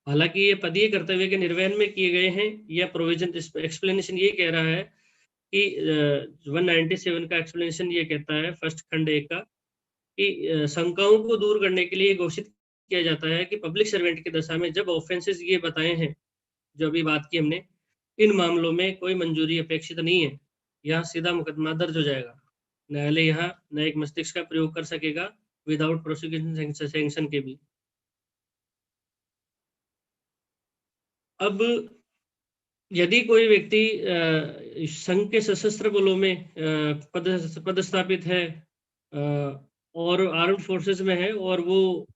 हालांकि ये पदीय कर्तव्य के निर्वहन में किए गए हैं। यह प्रोविजन एक्सप्लेनेशन ये कह रहा है कि 197 का एक्सप्लेनेशन ये कहता है फर्स्ट खंड 1 का कि शंकाओं को दूर करने के लिए घोषित किया जाता है कि पब्लिक सर्वेंट की दशा में जब ऑफेंसेस ये बताए हैं जो अभी बात की हमने, इन मामलों में कोई मंजूरी अपेक्षित नहीं है, यहाँ सीधा मुकदमा दर्ज हो जाएगा। न्यायालय यहाँ न्यायिक मस्तिष्क का प्रयोग कर सकेगा विदाउट प्रोसिक्यूशन सैंक्शन के भी। अब यदि कोई व्यक्ति संघ के सशस्त्र बलों में पदस्थापित है और आर्म्ड फोर्सेस में है और वो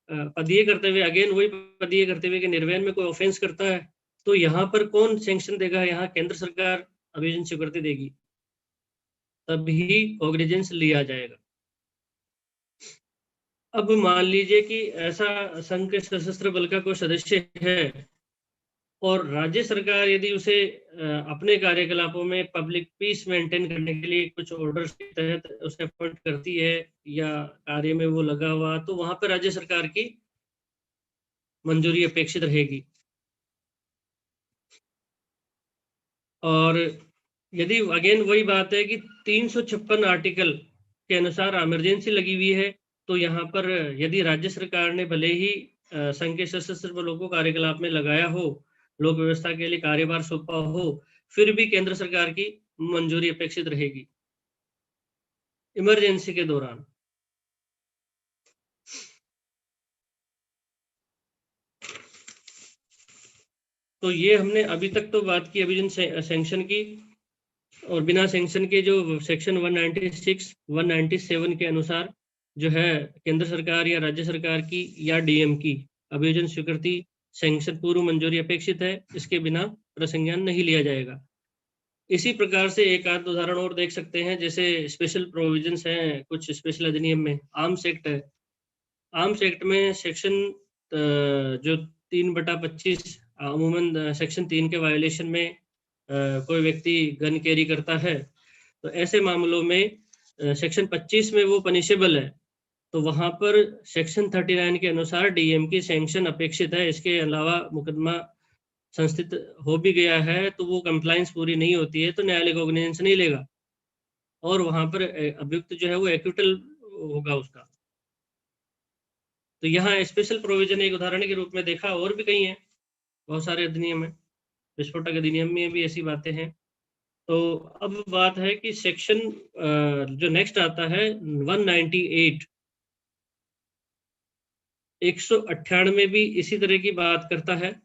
पदीय कर्तव्य, अगेन वही पदीय कर्तव्य के निर्वहन में कोई ऑफेंस करता है, तो यहाँ पर कौन सैंक्शन देगा? यहाँ केंद्र सरकार अभियोजन स्वीकृति देगी, तभी कॉग्निजेंस लिया जाएगा। अब मान लीजिए कि ऐसा संघ के सशस्त्र बल का कोई सदस्य है और राज्य सरकार यदि उसे अपने कार्यकलापों में पब्लिक पीस मेंटेन करने के लिए कुछ ऑर्डर्स के तहत उसे अपॉइंट करती है या कार्य में वो लगा हुआ, तो वहां पर राज्य सरकार की मंजूरी अपेक्षित रहेगी। और यदि अगेन वही बात है कि 356 आर्टिकल के अनुसार इमरजेंसी लगी हुई है, तो यहाँ पर यदि राज्य सरकार ने भले ही संघ के सशस्त्र बलों को कार्यकलाप में लगाया हो, लोक व्यवस्था के लिए कार्यभार सौंपा हो, फिर भी केंद्र सरकार की मंजूरी अपेक्षित रहेगी इमरजेंसी के दौरान। तो ये हमने अभी तक तो बात की अभियोजन सैंक्शन की, और बिना सैंक्शन के जो सेक्शन 196, 197 के अनुसार जो है केंद्र सरकार या राज्य सरकार की या डीएम की अभियोजन स्वीकृति सैंक्शन पूर्व मंजूरी अपेक्षित है, इसके बिना प्रसंज्ञान नहीं लिया जाएगा। इसी प्रकार से एक आध उदाहरण और देख सकते हैं, जैसे स्पेशल प्रोविजंस हैं कुछ स्पेशल अधिनियम में। आर्म्स एक्ट है, आर्म्स एक्ट में सेक्शन जो 3/25 अमूमन सेक्शन 3 के वायोलेशन में कोई व्यक्ति गन कैरी करता है, तो ऐसे मामलों में सेक्शन 25 में वो पनिशेबल है, तो वहां पर सेक्शन 39 के अनुसार डीएम की सैंक्शन अपेक्षित है। इसके अलावा मुकदमा संस्थित हो भी गया है तो वो कंप्लायंस पूरी नहीं होती है तो न्यायालय कॉग्निजेंस नहीं लेगा, और वहां पर अभियुक्त जो है वो एक्विटल होगा उसका। तो यहाँ स्पेशल प्रोविजन एक उदाहरण के रूप में देखा, और भी कई हैं, बहुत सारे अधिनियम है, विस्फोटक अधिनियम में भी ऐसी बातें हैं। तो अब बात है कि सेक्शन जो नेक्स्ट आता है 198, 198 में भी इसी तरह की बात करता है।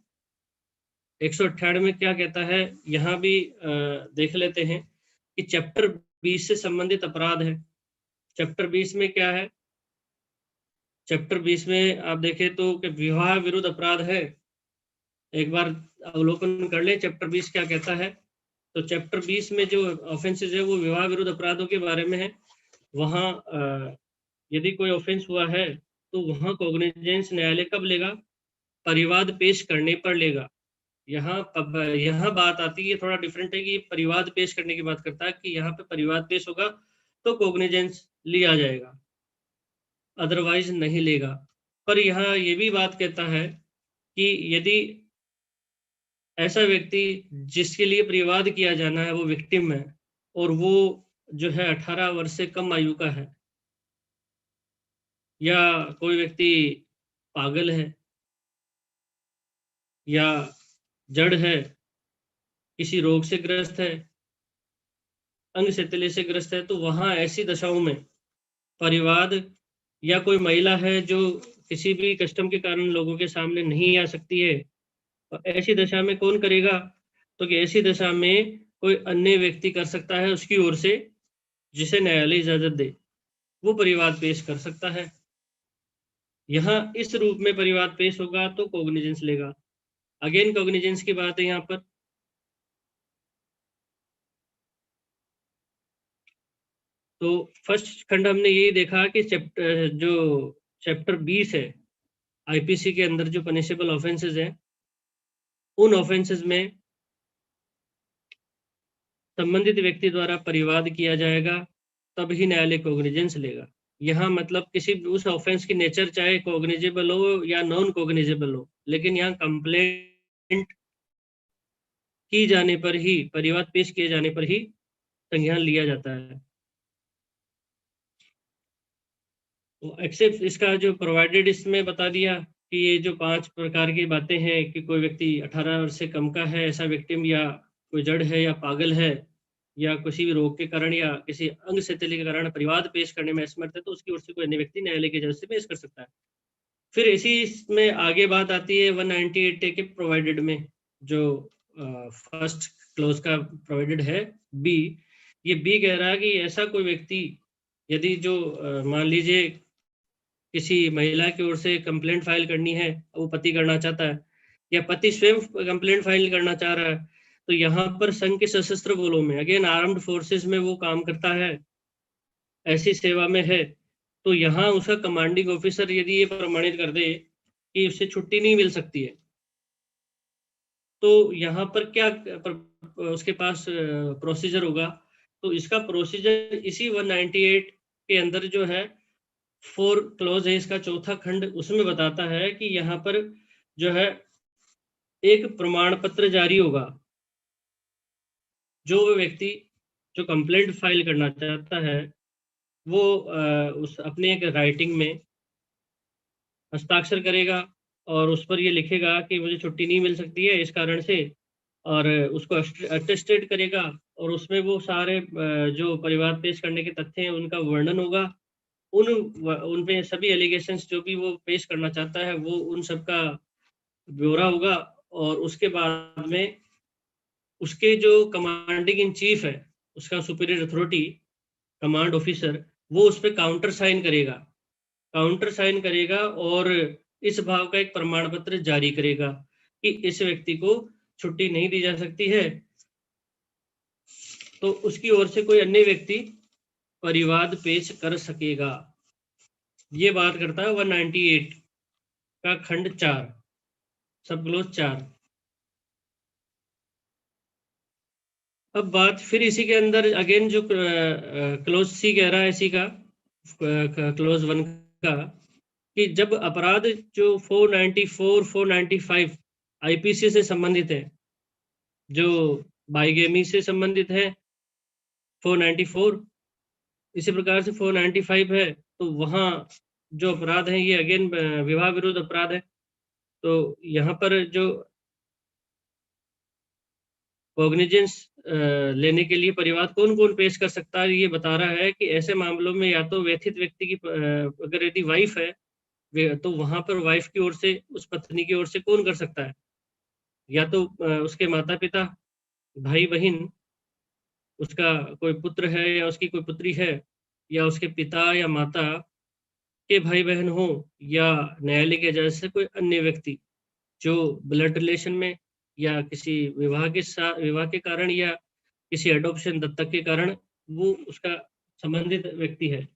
198 में क्या कहता है, यहाँ भी देख लेते हैं कि चैप्टर 20 से संबंधित अपराध है। चैप्टर 20 में क्या है? चैप्टर 20 में आप देखें तो कि विवाह विरुद्ध अपराध है। एक बार अवलोकन कर लें चैप्टर 20 क्या कहता है। तो चैप्टर 20 में जो ऑफेंसेस है वो विवाह विरुद्ध अपराधों के बारे में है। वहाँ यदि कोई ऑफेंस हुआ है तो वहाँ कॉग्निजेंस न्यायालय कब लेगा? परिवाद पेश करने पर लेगा। यहाँ बात आती है, थोड़ा डिफरेंट है कि परिवाद पेश करने की बात करता है कि यहाँ पे परिवाद पेश होगा तो कॉग्निजेंस लिया जाएगा, अदरवाइज नहीं लेगा। पर यहाँ ये भी बात कहता है कि यदि ऐसा व्यक्ति जिसके लिए परिवाद किया जाना है वो विक्टिम है और वो जो है 18 वर्ष से कम आयु का है, या कोई व्यक्ति पागल है या जड़ है, किसी रोग से ग्रस्त है, अंग शैथिल्य से ग्रस्त है, तो वहां ऐसी दशाओं में परिवाद, या कोई महिला है जो किसी भी कष्टम के कारण लोगों के सामने नहीं आ सकती है, तो ऐसी दशा में कौन करेगा? तो कि ऐसी दशा में कोई अन्य व्यक्ति कर सकता है उसकी ओर से, जिसे न्यायालय इजाजत दे, वो परिवाद पेश कर सकता है। यहाँ इस रूप में परिवाद पेश होगा तो कॉग्निजेंस लेगा। अगेन कॉग्निजेंस की बात है यहाँ पर। तो फर्स्ट खंड हमने यही देखा कि चैप्टर 20 है आईपीसी के अंदर, जो पनिशेबल ऑफेंसेस हैं, उन ऑफेंसेस में संबंधित व्यक्ति द्वारा परिवाद किया जाएगा तब ही न्यायालय कॉग्निजेंस लेगा। यहाँ मतलब किसी उस ऑफेंस की नेचर चाहे कॉग्निजेबल हो या नॉन कॉग्निजेबल हो, लेकिन यहाँ कंप्लेंट की जाने पर ही, परिवाद पेश किए जाने पर ही संज्ञान लिया जाता है। तो एक्सेप्ट इसका जो प्रोवाइडेड इसमें बता दिया कि ये जो 5 प्रकार की बातें हैं कि कोई व्यक्ति 18 वर्ष से कम का है, ऐसा विक्टिम, या कोई जड़ है या पागल है, या किसी भी रोग के कारण या किसी अंग शैथिल्य के कारण परिवाद पेश करने में असमर्थ है, तो उसकी ओर से कोई अन्य व्यक्ति न्यायालय के जज से पेश कर सकता है। फिर इसी में आगे बात आती है 198A के प्रोवाइडेड में, जो फर्स्ट क्लोज का प्रोवाइडेड है बी। ये बी कह रहा है कि ऐसा कोई व्यक्ति यदि जो मान लीजिए किसी महिला की ओर से कंप्लेंट फाइल करनी है, वो पति करना चाहता है, या पति स्वयं कंप्लेंट फाइल करना चाह रहा है, तो यहाँ पर संघ के सशस्त्र बलों में, अगेन आर्म्ड फोर्सेस में वो काम करता है, ऐसी सेवा में है, तो यहाँ उसका कमांडिंग ऑफिसर यदि ये प्रमाणित कर दे कि उससे छुट्टी नहीं मिल सकती है, तो यहाँ पर क्या उसके पास प्रोसीजर होगा? तो इसका प्रोसीजर इसी 198 के अंदर जो है 4 क्लोज है, इसका चौथा खंड, उसमें बताता है कि यहाँ पर जो है एक प्रमाण पत्र जारी होगा। जो व्यक्ति जो कंप्लेंट फाइल करना चाहता है वो उस अपने एक राइटिंग में हस्ताक्षर करेगा और उस पर ये लिखेगा कि मुझे छुट्टी नहीं मिल सकती है इस कारण से, और उसको अटेस्टेड करेगा, और उसमें वो सारे जो परिवाद पेश करने के तथ्य हैं उनका वर्णन होगा। उन पे सभी एलिगेशंस जो भी वो पेश करना चाहता है वो उन सब का ब्यौरा होगा, और उसके बाद में उसके जो कमांडिंग इन चीफ है, उसका सुपीरियर अथॉरिटी, कमांड ऑफिसर, वो उस पर काउंटर साइन करेगा और इस भाव का एक प्रमाण पत्र जारी करेगा कि इस व्यक्ति को छुट्टी नहीं दी जा सकती है, तो उसकी ओर से कोई अन्य व्यक्ति परिवाद पेश कर सकेगा। ये बात करता है 198 का खंड 4, सब क्लोज 4। अब बात फिर इसी के अंदर अगेन जो क्लोज सी कह रहा है, इसी का क्लोज 1 का, कि जब अपराध जो 494, 495 आईपीसी से संबंधित है, जो बाइगेमी से संबंधित है 494, इसी प्रकार से 495 है, तो वहाँ जो अपराध है ये अगेन विवाह विरोध अपराध है। तो यहाँ पर जो कॉग्निजेंस लेने के लिए परिवाद कौन कौन पेश कर सकता है, ये बता रहा है कि ऐसे मामलों में या तो व्यथित व्यक्ति की अगर यदि वाइफ है तो वहां पर वाइफ की ओर से, उस पत्नी की ओर से कौन कर सकता है? या तो उसके माता पिता, भाई बहन, उसका कोई पुत्र है या उसकी कोई पुत्री है, या उसके पिता या माता के भाई बहन हो, या न्यायालय के जज से कोई अन्य व्यक्ति जो ब्लड रिलेशन में या किसी विवाह के कारण या किसी एडॉप्शन दत्तक के कारण वो उसका संबंधित व्यक्ति है,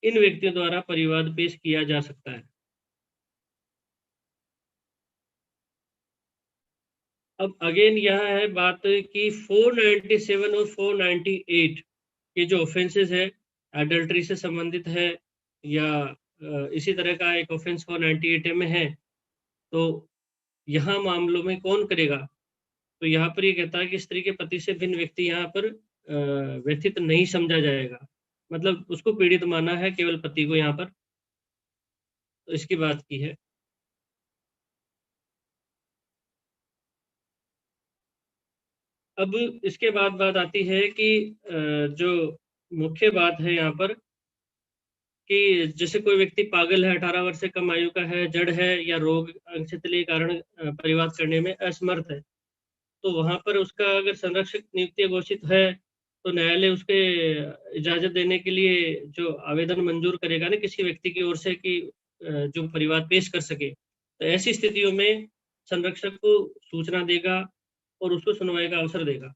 इन व्यक्तियों द्वारा परिवाद पेश किया जा सकता है। अब अगेन यह है बात कि 497 और 498 के जो ऑफेंसेस है, एडल्ट्री से संबंधित है या इसी तरह का एक ऑफेंस 498 में है, तो यहाँ मामलों में कौन करेगा? तो यहाँ पर ये कहता है कि स्त्री के पति से भिन्न व्यक्ति यहाँ पर व्यथित नहीं समझा जाएगा, मतलब उसको पीड़ित माना है केवल पति को यहाँ पर, तो इसकी बात की है। अब इसके बाद बात आती है कि जो मुख्य बात है यहाँ पर कि जैसे कोई व्यक्ति पागल है, 18 वर्ष से कम आयु का है, जड़ है या रोग अंशतः कारण परिवाद करने में असमर्थ है, तो वहां पर उसका अगर संरक्षक नियुक्ति घोषित है तो न्यायालय उसके इजाजत देने के लिए जो आवेदन मंजूर करेगा ना किसी व्यक्ति की ओर से कि जो परिवाद पेश कर सके, तो ऐसी स्थितियों में संरक्षक को सूचना देगा और उसको सुनवाई का अवसर देगा,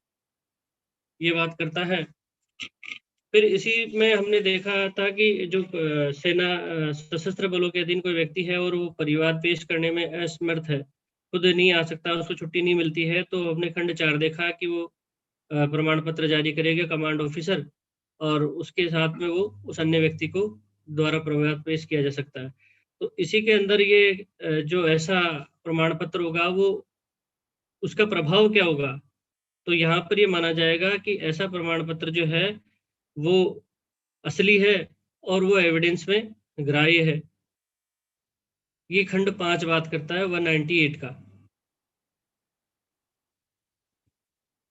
ये बात करता है। फिर इसी में हमने देखा था कि जो सेना सशस्त्र बलों के अधीन कोई व्यक्ति है और वो परिवाद पेश करने में असमर्थ है, खुद नहीं आ सकता, उसको छुट्टी नहीं मिलती है, तो हमने खंड 4 देखा कि वो प्रमाण पत्र जारी करेगा कमांड ऑफिसर और उसके साथ में वो उस अन्य व्यक्ति को द्वारा परिवाद पेश किया जा सकता है। तो इसी के अंदर ये जो ऐसा प्रमाण पत्र होगा वो उसका प्रभाव क्या होगा? तो यहाँ पर ये माना जाएगा कि ऐसा प्रमाण पत्र जो है वो असली है और वो एविडेंस में ग्राह्य है। ये खंड 5 बात करता है 198 का।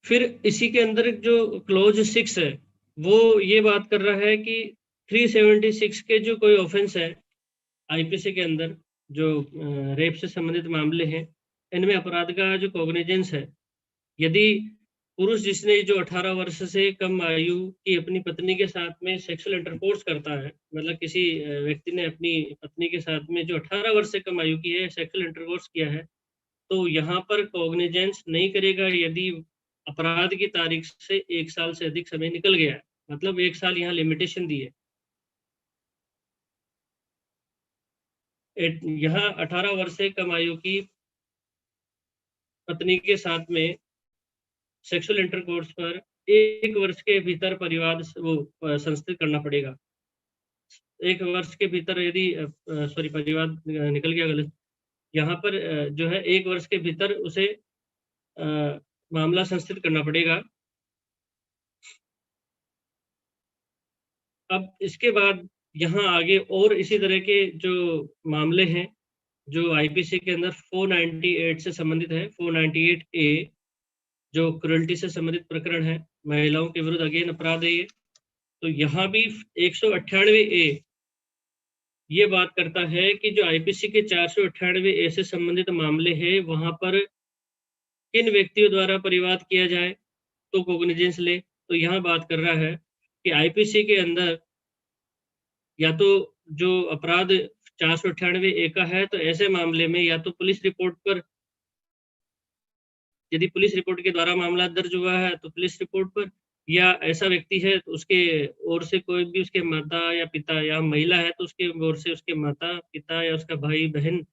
फिर इसी के अंदर जो क्लोज 6 है वो ये बात कर रहा है कि 376 के जो कोई ऑफेंस है आईपीसी के अंदर जो रेप से संबंधित मामले हैं, इनमें अपराध का जो कॉग्निजेंस है, यदि पुरुष जिसने जो 18 वर्ष से कम आयु की अपनी पत्नी के साथ में सेक्सुअल इंटरकोर्स करता है, मतलब किसी व्यक्ति ने अपनी पत्नी के साथ में जो 18 वर्ष से कम आयु की है सेक्सुअल इंटरकोर्स किया है, तो यहाँ पर कॉग्निजेंस नहीं करेगा यदि अपराध की तारीख से 1 साल से अधिक समय निकल गया है, मतलब 1 साल यहाँ लिमिटेशन दी है। यहाँ 18 वर्ष से कम आयु की पत्नी के साथ में सेक्सुअल इंटरकोर्स पर 1 वर्ष के भीतर परिवाद वो संस्थित करना पड़ेगा। 1 वर्ष के भीतर यदि सॉरी परिवाद निकल गया गलत। यहाँ पर जो है 1 वर्ष के भीतर उसे मामला संस्थित करना पड़ेगा। अब इसके बाद यहाँ आगे और इसी तरह के जो मामले हैं, जो आईपीसी के अंदर 498 से संबंधित है, 498 ए जो क्रूरल्टी से संबंधित प्रकरण है, महिलाओं के विरुद्ध अगेन अपराध है ये। तो यहाँ भी 198 ए ये बात करता है कि जो आईपीसी के 498 ए से संबंधित मामले हैं, वहाँ पर किन व्यक्तियों द्वारा परिवाद किया जाए तो कॉग्निजेंस ले। तो यहाँ बात कर रहा है कि आईपीसी के अंदर या तो जो अपराध 498 ए का है, तो ऐसे मामले में या तो पुलिस रिपोर्ट पर, यदि पुलिस रिपोर्ट के द्वारा मामला दर्ज हुआ है तो पुलिस रिपोर्ट पर, या ऐसा व्यक्ति है तो उसके ओर से कोई भी उसके माता या पिता, या महिला है तो उसके ओर से उसके माता पिता या उसका भाई बहन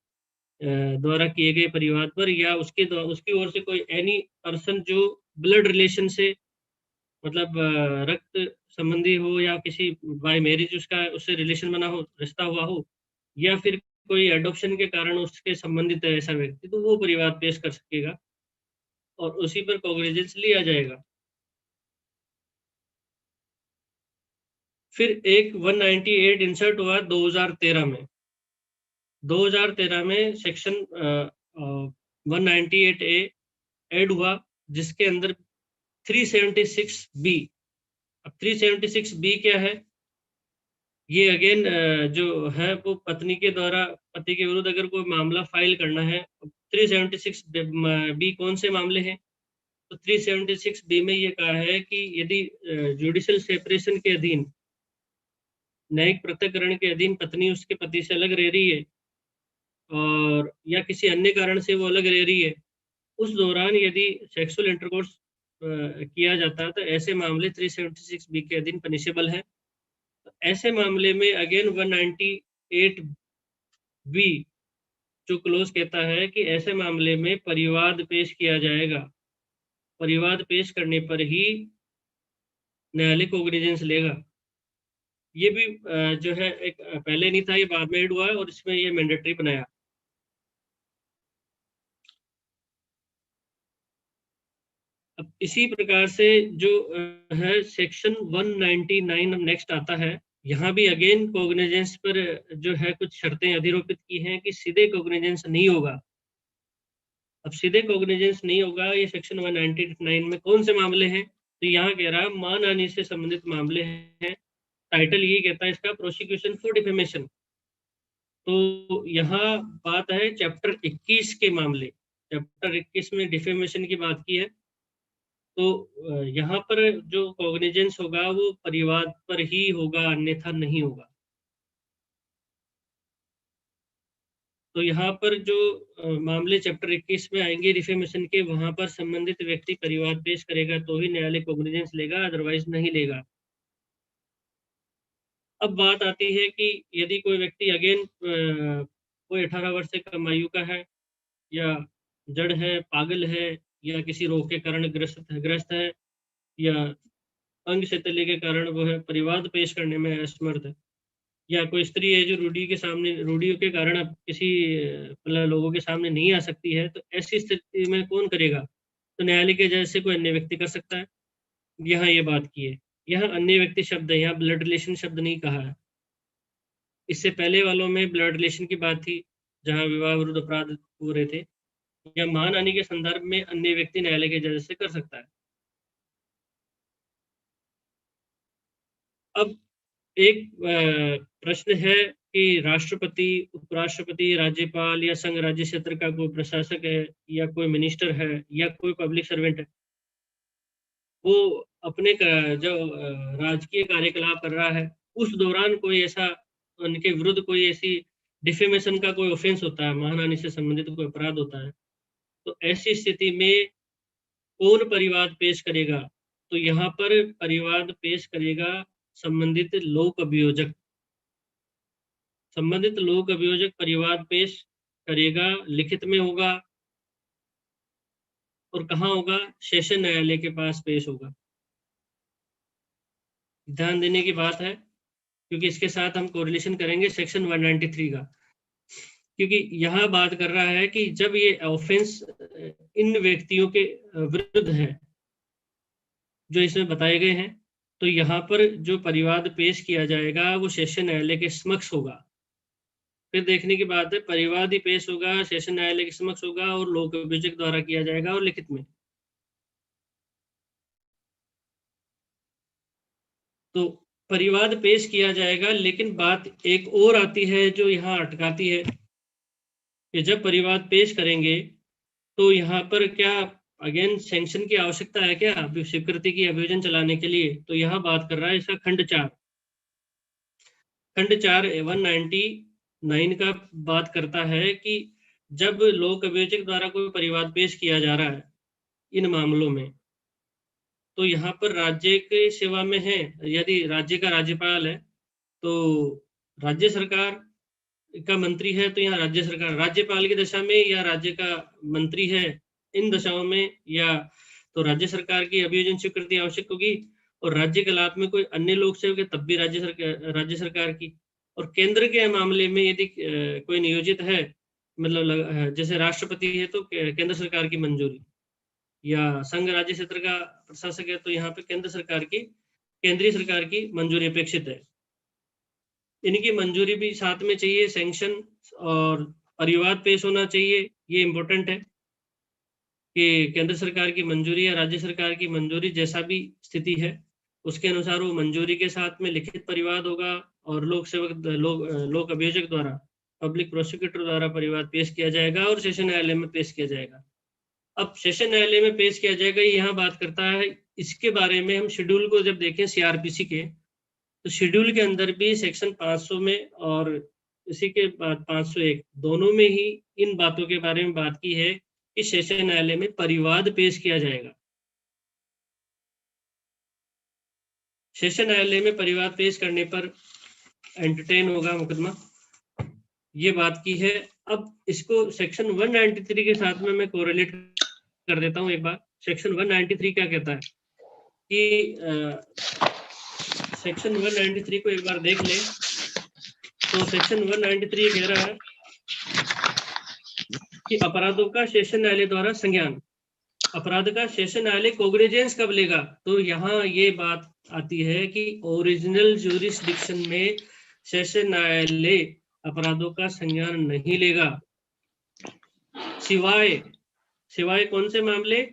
द्वारा किए गए परिवाद पर, या उसकी ओर से कोई एनी पर्सन जो ब्लड रिलेशन से, मतलब रक्त संबंधी हो या किसी बाय मैरिज उसका उससे रिलेशन बना हो, रिश्ता हुआ हो, या फिर कोई एडॉप्शन के कारण उसके संबंधित है ऐसा व्यक्ति, तो वो परिवाद पेश कर सकेगा और उसी पर कॉग्निजेंस लिया जाएगा। फिर एक 198 इंसर्ट हुआ 2013 में। 2013 में सेक्शन 198 ए ऐड हुआ, जिसके अंदर 376 बी। अब 376 बी क्या है? ये अगेन जो है वो पत्नी के द्वारा पति के विरुद्ध अगर कोई मामला फाइल करना है, 376 बी कौन से मामले हैं? तो 376 बी में ये कहा है कि यदि जुडिशियल सेपरेशन के अधीन, न्यायिक पृथक्करण के अधीन पत्नी उसके पति से अलग रह रही है और या किसी अन्य कारण से वो अलग रह रही है, उस दौरान यदि सेक्सुअल इंटरकोर्स किया जाता है तो ऐसे मामले 376 बी के अधीन पनिशेबल है। तो ऐसे मामले में अगेन 198 बी जो क्लोज कहता है कि ऐसे मामले में परिवाद पेश किया जाएगा, परिवाद पेश करने पर ही न्यायालय कोग्निजेंस लेगा। ये भी जो है एक पहले नहीं था, ये बाद में ऐड हुआ है और इसमें ये मैंडेटरी बनाया। अब इसी प्रकार से जो है सेक्शन 199 अब नेक्स्ट आता है। यहाँ भी अगेन कोग्निजेंस पर जो है कुछ शर्तें अधिरोपित की हैं कि सीधे कोग्निजेंस नहीं होगा। अब सीधे कोग्निजेंस नहीं होगा, ये सेक्शन 199 में कौन से मामले हैं? तो यहाँ कह रहा है मानहानि से संबंधित मामले हैं। टाइटल ये कहता है इसका, प्रोसिक्यूशन फॉर डिफेमेशन। तो यहाँ बात है चैप्टर 21 के मामले। चैप्टर 21 में डिफेमेशन की बात की है। तो यहाँ पर जो कॉग्निजेंस होगा वो परिवाद पर ही होगा, अन्यथा नहीं होगा। तो यहाँ पर जो मामले चैप्टर 21 में आएंगे डिफेमेशन के, वहां पर संबंधित व्यक्ति परिवाद पेश करेगा तो ही न्यायालय कॉग्निजेंस लेगा, अदरवाइज नहीं लेगा। अब बात आती है कि यदि कोई व्यक्ति अगेन कोई 18 वर्ष से कम आयु का है, या जड़ है, पागल है, या किसी रोग के कारण ग्रस्त है, या अंग शैथिल्य के कारण वो है परिवाद पेश करने में असमर्थ है, या कोई स्त्री है जो रूढ़ियों के कारण अब किसी मतलब लोगों के सामने नहीं आ सकती है, तो ऐसी स्थिति में कौन करेगा? तो न्यायालय के जज से कोई अन्य व्यक्ति कर सकता है। यहाँ ये बात की है। यहाँ अन्य व्यक्ति शब्द है, यहाँ ब्लड रिलेशन शब्द नहीं कहा है। इससे पहले वालों में ब्लड रिलेशन की बात थी, जहाँ विवाह विरुद्ध अपराध हो रहे थे। या मानहानि के संदर्भ में अन्य व्यक्ति न्यायालय के जज से कर सकता है। अब एक प्रश्न है कि राष्ट्रपति, उपराष्ट्रपति, राज्यपाल या संघ राज्य क्षेत्र का कोई प्रशासक है, या कोई मिनिस्टर है, या कोई पब्लिक सर्वेंट है, वो अपने जो राजकीय कार्यकलाप कर रहा है, उस दौरान कोई ऐसा उनके विरुद्ध कोई ऐसी डिफेमेशन का कोई ऑफेंस होता है, मानहानि से संबंधित कोई अपराध होता है, तो ऐसी स्थिति में कौन परिवाद पेश करेगा? तो यहाँ पर परिवाद पेश करेगा संबंधित लोक अभियोजक। संबंधित लोक अभियोजक परिवाद पेश करेगा, लिखित में होगा, और कहाँ होगा? सेशन न्यायालय के पास पेश होगा। ध्यान देने की बात है, क्योंकि इसके साथ हम कोरिलेशन करेंगे सेक्शन 193 का, क्योंकि यहाँ बात कर रहा है कि जब ये ऑफेंस इन व्यक्तियों के विरुद्ध है जो इसमें बताए गए हैं, तो यहाँ पर जो परिवाद पेश किया जाएगा वो सेशन न्यायालय के समक्ष होगा। फिर देखने की बात है, परिवाद ही पेश होगा, सेशन न्यायालय के समक्ष होगा, और लोक अभियोजक द्वारा किया जाएगा और लिखित में। तो परिवाद पेश किया जाएगा, लेकिन बात एक और आती है जो यहाँ अटकाती है कि जब परिवाद पेश करेंगे तो यहाँ पर क्या अगेन सैंक्शन की आवश्यकता है क्या स्वीकृति की अभियोजन चलाने के लिए? तो यहाँ बात कर रहा है इसका खंड 4 199 का बात करता है कि जब लोक अभियोजक द्वारा कोई परिवाद पेश किया जा रहा है इन मामलों में, तो यहाँ पर राज्य के सेवा में है, यदि राज्य का राज्यपाल है तो राज्य सरकार का मंत्री है, तो यहाँ राज्य सरकार राज्यपाल की दशा में, या राज्य का मंत्री है इन दशाओं में, या तो राज्य सरकार की अभियोजन स्वीकृति आवश्यक होगी, और राज्य के लाभ में कोई अन्य लोक सेवक है तब भी राज्य सरकार की। और केंद्र के मामले में यदि कोई नियोजित है, मतलब जैसे राष्ट्रपति है तो केंद्र सरकार की मंजूरी, या संघ राज्य क्षेत्र का प्रशासक है तो यहाँ पे केंद्रीय सरकार की मंजूरी अपेक्षित है। इनकी मंजूरी भी साथ में चाहिए, सैंक्शन और परिवाद पेश होना चाहिए। ये इम्पोर्टेंट है कि केंद्र सरकार की मंजूरी या राज्य सरकार की मंजूरी, जैसा भी स्थिति है उसके अनुसार वो मंजूरी के साथ में लिखित परिवाद होगा, और लोक अभियोजक द्वारा, पब्लिक प्रोसिक्यूटर द्वारा परिवाद पेश किया जाएगा और सेशन न्यायालय में पेश किया जाएगा। अब सेशन न्यायालय में पेश किया जाएगा, यहाँ बात करता है इसके बारे में। हम शेड्यूल को जब देखें सीआरपीसी के, तो शेड्यूल के अंदर भी सेक्शन 500 में और इसी के बाद 501 दोनों में ही इन बातों के बारे में बात की है कि सेशन न्यायालय में परिवाद पेश किया जाएगा। सेशन न्यायालय में परिवाद पेश करने पर एंटरटेन होगा मुकदमा, ये बात की है। अब इसको सेक्शन 193 के साथ में मैं कोरिलेट कर देता हूँ एक बार। सेक्शन 193 क्या कहता है कि सेक्शन 193 को एक बार देख लें तो सेक्शन 193 ये कह रहा है कि अपराधों का सेशन न्यायालय द्वारा संज्ञान। अपराध का सेशन न्यायालय कोग्निजेंस कब लेगा? तो यहाँ ये बात आती है कि ओरिजिनल ज्यूरिसडिक्शन में सेशन न्यायालय अपराधों का संज्ञान नहीं लेगा, सिवाय कौन से मामले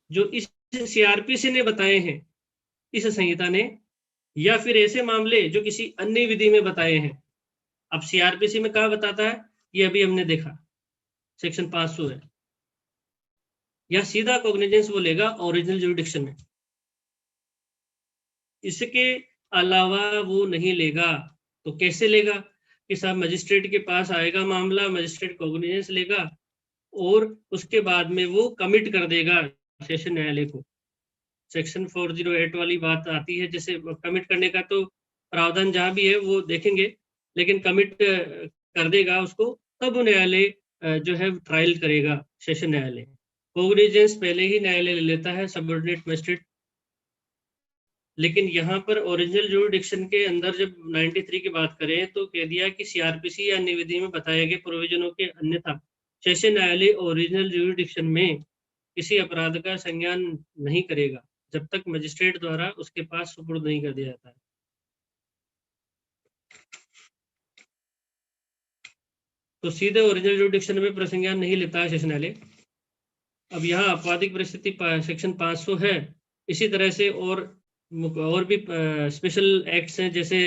जो इस सीआरपीसी ने बताए हैं, इस संहिता ने, या फिर ऐसे मामले जो किसी अन्य विधि में बताए हैं। अब सीआरपीसी में कहाँ बताता है, ये अभी हमने देखा, सेक्शन 500 है, या सीधा कॉग्निजेंस वो लेगा ओरिजिनल ज्यूरिसडिक्शन में, इसके अलावा वो नहीं लेगा। तो कैसे लेगा कि साहब मजिस्ट्रेट के पास आएगा मामला, मजिस्ट्रेट कॉग्निजेंस लेगा और उसके बाद में वो कमिट कर देगा सेशन न्यायालय को। सेक्शन 408 वाली बात आती है, जैसे कमिट करने का तो प्रावधान जहां भी है वो देखेंगे, लेकिन कमिट कर देगा उसको, तब वो न्यायालय जो है ट्रायल करेगा, सेशन न्यायालय। कॉग्निजेंस पहले ही न्यायालय ले लेता है, सबऑर्डिनेट मजिस्ट्रेट। लेकिन यहाँ पर ओरिजिनल ज्यूरिसडिक्शन के अंदर जब 93 की बात करें तो कह दिया कि सीआरपीसी या अन्य विधि में बताए गए प्रोविजनों के अन्यथा सेशन न्यायालय ओरिजिनल ज्यूरिसडिक्शन में किसी अपराध का संज्ञान नहीं करेगा जब तक मजिस्ट्रेट द्वारा उसके पास सुपुर्द नहीं कर दिया जाता है। तो सीधे ओरिजिनल ज्यूरिसडिक्शन में प्रसंज्ञान नहीं लेता है सेशन न्यायालय। अब यहाँ आपराधिक परिस्थिति सेक्शन 500 है। इसी तरह से और भी स्पेशल एक्ट्स हैं, जैसे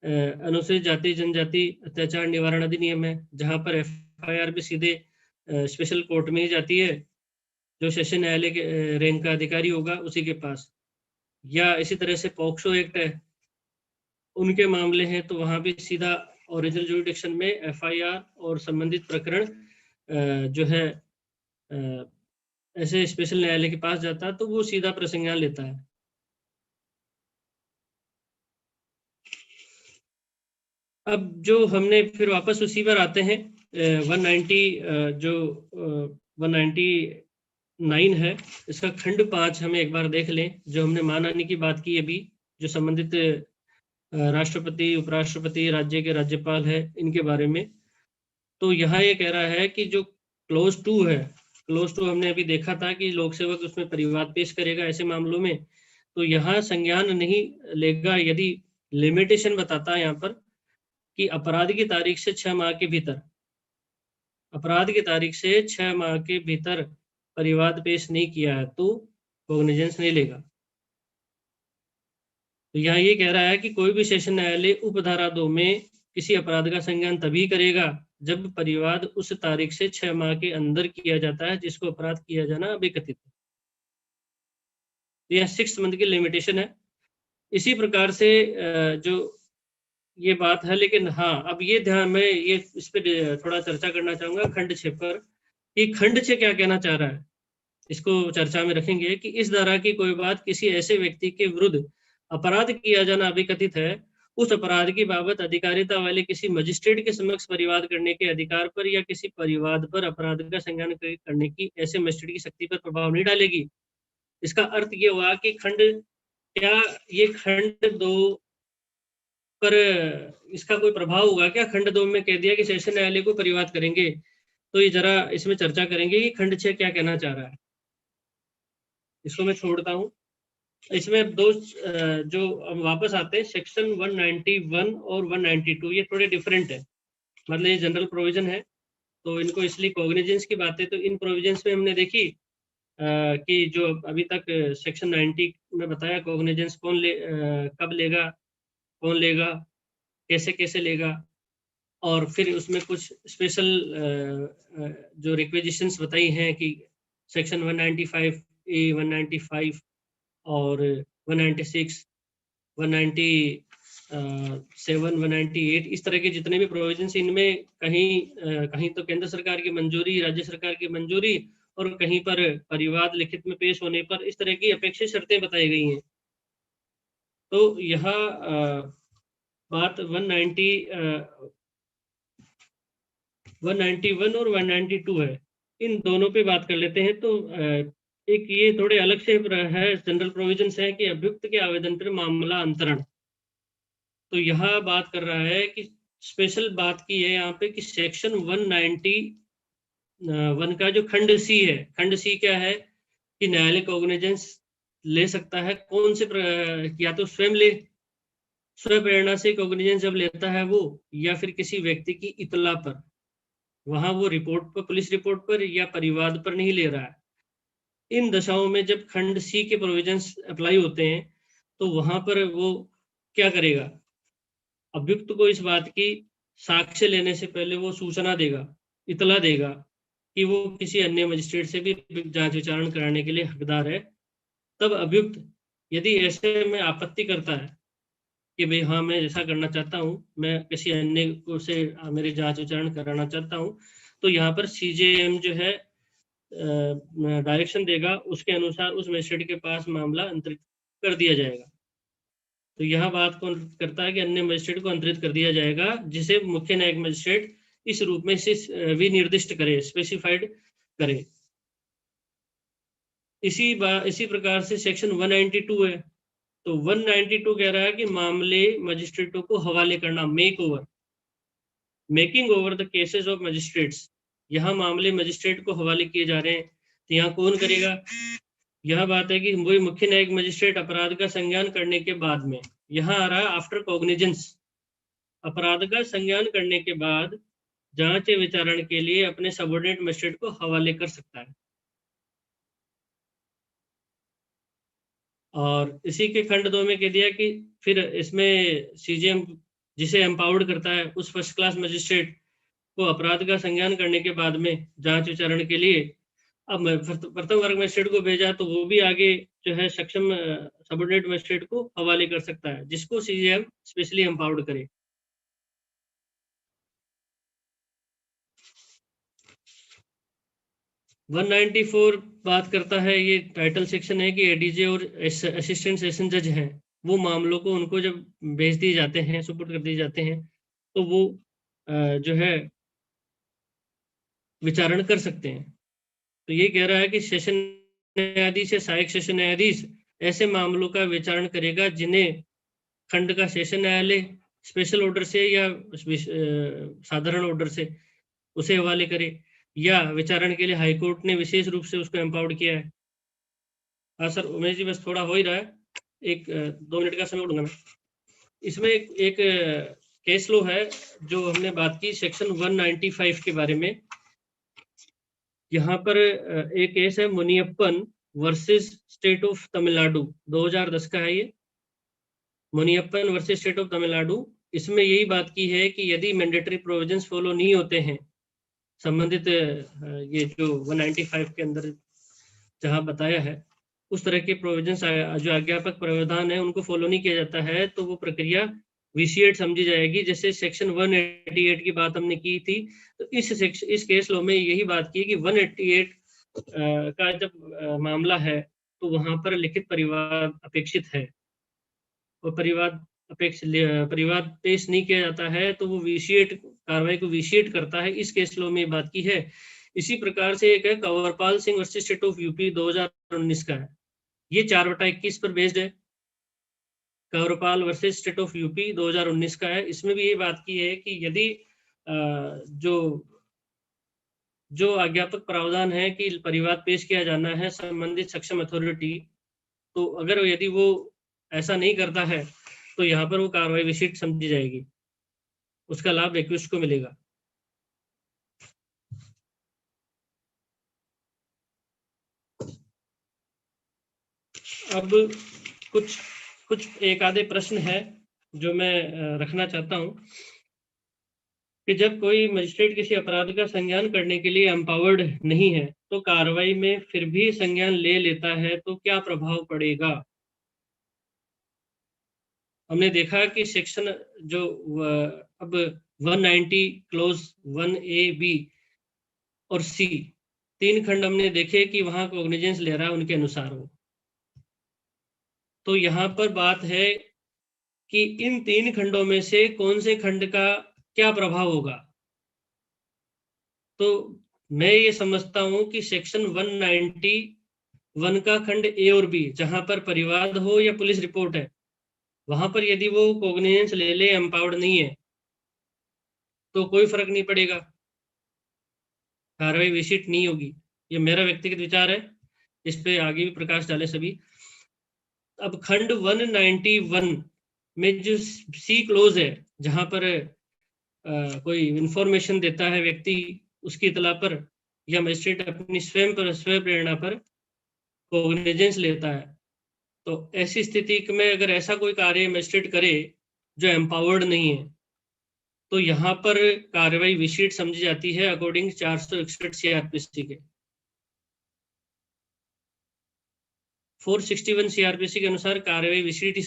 अनुसूचित जाति जनजाति अत्याचार निवारण अधिनियम है, जहाँ पर एफआईआर भी सीधे स्पेशल कोर्ट में ही जाती है, जो सेशन न्यायालय के रैंक का अधिकारी होगा उसी के पास। या इसी तरह से पॉक्सो एक्ट है, उनके मामले हैं तो वहाँ भी सीधा ओरिजिनल ज्यूरिसडिक्शन में एफआईआर और संबंधित प्रकरण जो है ऐसे स्पेशल न्यायालय के पास जाता है, तो वो सीधा प्रसंज्ञान लेता है। अब जो हमने फिर वापस उसी पर आते हैं, 190 जो 199 है, इसका खंड 5 हमें एक बार देख लें, जो हमने मानहानि की बात की अभी, जो संबंधित राष्ट्रपति, उपराष्ट्रपति, राज्य के राज्यपाल है, इनके बारे में। तो यहाँ ये कह रहा है कि जो क्लोज 2 है, क्लोज 2 हमने अभी देखा था कि लोक सेवक उसमें परिवाद पेश करेगा ऐसे मामलों में, तो यहाँ संज्ञान नहीं लेगा यदि लिमिटेशन बताता है यहाँ पर कि अपराध की तारीख से 6 माह के भीतर, अपराध की तारीख से 6 माह के भीतर परिवाद पेश नहीं किया है तो कॉग्निजेंस नहीं लेगा। तो यहाँ ये कह रहा है कि कोई भी सेशन न्यायालय उपधारा 2 में किसी अपराध का संज्ञान तभी करेगा जब परिवाद उस तारीख से 6 माह के अंदर किया जाता है जिसको अपराध किया जाना अभी कथित है। यह 6 मंथ की लिमिटेशन है। इसी प्रकार से जो ये बात है, लेकिन हाँ, अब ये ध्यान में ये इस पे थोड़ा चर्चा करना चाहूंगा खंड 6 पर, कि खंड 6 क्या कहना चाह रहा है, इसको चर्चा में रखेंगे कि इस धारा की कोई बात किसी ऐसे व्यक्ति के विरुद्ध अपराध किया जाना अभी कथित है, उस अपराध की बाबत अधिकारिता वाले किसी मजिस्ट्रेट के समक्ष परिवाद करने के अधिकार पर या किसी परिवाद पर अपराध का संज्ञान करने की ऐसे मजिस्ट्रेट की शक्ति पर प्रभाव नहीं डालेगी। इसका अर्थ ये हुआ कि खंड, क्या ये खंड 2 पर इसका कोई प्रभाव होगा क्या? खंड 2 में कह दिया कि सेशन न्यायालय को परिवाद करेंगे, तो ये जरा इसमें चर्चा करेंगे कि खंड 6 क्या कहना चाह रहा है। इसको मैं छोड़ता हूँ। इसमें दो जो हम वापस आते हैं, सेक्शन 191 और 192, ये थोड़े डिफरेंट है, मतलब ये जनरल प्रोविजन है, तो इनको इसलिए कॉग्निजेंस की बातें तो इन प्रोविजंस में हमने देखी कि जो अभी तक सेक्शन 90 में बताया कॉग्निजेंस कब लेगा, कौन लेगा, कैसे कैसे लेगा, और फिर उसमें कुछ स्पेशल जो रिक्वेजिशंस बताई हैं कि सेक्शन 195 ए, 195 और 196, 197, 198, इस तरह के जितने भी प्रोविजंस, इनमें कहीं तो केंद्र सरकार की मंजूरी, राज्य सरकार की मंजूरी, और कहीं पर परिवाद लिखित में पेश होने पर इस तरह की अपेक्षित शर्तें बताई गई हैं। तो यहाँ बात 190 191 और 192 है, इन दोनों पे बात कर लेते हैं। तो एक ये थोड़े अलग से है, जनरल प्रोविजंस है कि अभियुक्त के आवेदन पर मामला अंतरण। तो यह बात कर रहा है कि स्पेशल बात की है यहाँ पे कि सेक्शन 191 का जो खंड सी है, खंड सी क्या है कि न्यायालय कॉग्निजेंस ले सकता है कौन से या तो स्वयं ले, स्वप्रेरणा से कॉग्निजेंस जब लेता है वो, या फिर किसी व्यक्ति की इतला पर, वहां वो रिपोर्ट पर, पुलिस रिपोर्ट पर या परिवाद पर नहीं ले रहा है। इन दशाओं में जब खंड सी के प्रोविजंस अप्लाई होते हैं तो वहां पर वो क्या करेगा, अभियुक्त को इस बात की साक्ष्य लेने से पहले वो सूचना देगा, इतला देगा कि वो किसी अन्य मजिस्ट्रेट से भी जांच विचारण कराने के लिए हकदार है। तब अभियुक्त यदि ऐसे में आपत्ति करता है कि भाई हाँ मैं ऐसा करना चाहता हूँ, मैं किसी अन्य को से मेरी जांच विचारण कराना चाहता हूँ, तो यहाँ पर सीजेएम जो है डायरेक्शन देगा, उसके अनुसार उस मजिस्ट्रेट के पास मामला अंतरित कर दिया जाएगा। तो यह बात कौन करता है कि अन्य मजिस्ट्रेट को अंतरित कर दिया जाएगा, जिसे मुख्य न्यायिक मजिस्ट्रेट इस रूप में इसे विनिर्दिष्ट करे, स्पेसिफाइड करे। इसी प्रकार से सेक्शन 192 है। तो 192 कह रहा है कि मामले मजिस्ट्रेटों को हवाले करना, making over the cases of magistrates. यहाँ मामले मजिस्ट्रेट को हवाले किए जा रहे हैं, तो यहाँ कौन करेगा? यह बात है कि वही मुख्य न्यायिक मजिस्ट्रेट अपराध का संज्ञान करने के बाद में, यहाँ आ रहा है आफ्टर कॉग्निजेंस, अपराध का संज्ञान करने के बाद जांच विचारण के लिए अपने सबऑर्डिनेट मजिस्ट्रेट को हवाले कर सकता है। और इसी के खंड 2 में कह दिया कि फिर इसमें सीजेएम जिसे एम्पावर्ड करता है उस फर्स्ट क्लास मजिस्ट्रेट को अपराध का संज्ञान करने के बाद में जांच विचारण के लिए अब प्रथम वर्ग मजिस्ट्रेट को भेजा, तो वो भी आगे जो है सक्षम सबऑर्डिनेट मजिस्ट्रेट को हवाले कर सकता है, जिसको सीजेएम स्पेशली एम्पावर्ड करे। वन 194 बात करता है, ये टाइटल सेक्शन है कि एडीजे और असिस्टेंट सेशन जज हैं, वो मामलों को उनको जब भेज दिए जाते हैं, सुपुर्द कर दिए जाते हैं, तो वो जो है विचारण कर सकते हैं। तो ये कह रहा है कि सेशन न्यायाधीश या सहायक सेशन न्यायाधीश ऐसे मामलों का विचारण करेगा जिन्हें खंड का सेशन न्यायालय स्पेशल ऑर्डर से या साधारण ऑर्डर से उसे हवाले करे, या विचारण के लिए हाईकोर्ट ने विशेष रूप से उसको एम्पावर्ड किया है। हाँ सर उमेश जी, बस थोड़ा हो ही रहा है, 2 मिनट का समय लूंगा मैं। इसमें एक केस लो है जो हमने बात की सेक्शन 195 के बारे में। यहाँ पर एक केस है मुनियप्पन वर्सेस स्टेट ऑफ तमिलनाडु, 2010 का है ये, मुनियप्पन वर्सेस स्टेट ऑफ तमिलनाडु। इसमें यही बात की है कि यदि मैंडेटरी प्रोविजंस फॉलो नहीं होते हैं, संबंधित ये जो 195 के अंदर जहां बताया है उस तरह के प्रोविजंस जो आज्ञापक प्रावधान है उनको फॉलो नहीं किया जाता है, तो वो प्रक्रिया विशिएट समझी जाएगी। जैसे सेक्शन 188 की बात हमने की थी, तो इस केस लो में यही बात की कि 188 का जब मामला है तो वहां पर लिखित परिवाद अपेक्षित है, और परिवाद पेश नहीं किया जाता है तो वो विशिएट कार्रवाई को विशिएट करता है। इस केस लो में बात की है। इसी प्रकार से एक है Kanwarpal Singh versus state of UP, 2019 का है, ये 4/21 पर बेस्ड है। Kanwarpal versus state of UP 2019 का है। इसमें भी ये बात की है कि यदि जो आज्ञापक प्रावधान है कि परिवाद पेश किया जाना है संबंधित सक्षम अथॉरिटी, तो अगर यदि वो ऐसा नहीं करता है तो यहाँ पर वो कार्रवाई विशिष्ट समझी जाएगी, उसका लाभ एक्यूज्ड को मिलेगा। अब कुछ एक आधे प्रश्न है जो मैं रखना चाहता हूं कि जब कोई मजिस्ट्रेट किसी अपराध का संज्ञान करने के लिए एम्पावर्ड नहीं है तो कार्रवाई में फिर भी संज्ञान ले लेता है तो क्या प्रभाव पड़ेगा? हमने देखा कि सेक्शन जो अब 190 क्लोज 1A, B और C 3 खंड हमने देखे कि वहां कॉग्निजेंस ले रहा है उनके अनुसार हो। तो यहाँ पर बात है कि इन 3 खंडों में से कौन से खंड का क्या प्रभाव होगा। तो मैं ये समझता हूं कि सेक्शन 191 का खंड ए और बी, जहां पर परिवाद हो या पुलिस रिपोर्ट है, वहां पर यदि वो कॉग्निजेंस ले ले, एम्पावर्ड नहीं है, तो कोई फर्क नहीं पड़ेगा, कार्रवाई विशिष्ट नहीं होगी। ये मेरा व्यक्तिगत विचार है, इस पे आगे भी प्रकाश डाले सभी। अब खंड 191 में जो सी क्लोज है, जहां पर कोई इंफॉर्मेशन देता है व्यक्ति, उसकी इतला पर या मजिस्ट्रेट अपनी स्वयं प्रेरणा पर कॉग्निजेंस लेता है, तो ऐसी स्थिति में अगर ऐसा कोई कार्य मजिस्ट्रेट करे जो एम्पावर्ड नहीं है, तो यहाँ पर कार्रवाई विशिष्ट समझी जाती है अकॉर्डिंग 461 सीआरपीसी के। 461 सीआरपीसी के अनुसार कार्रवाई विशिष्ट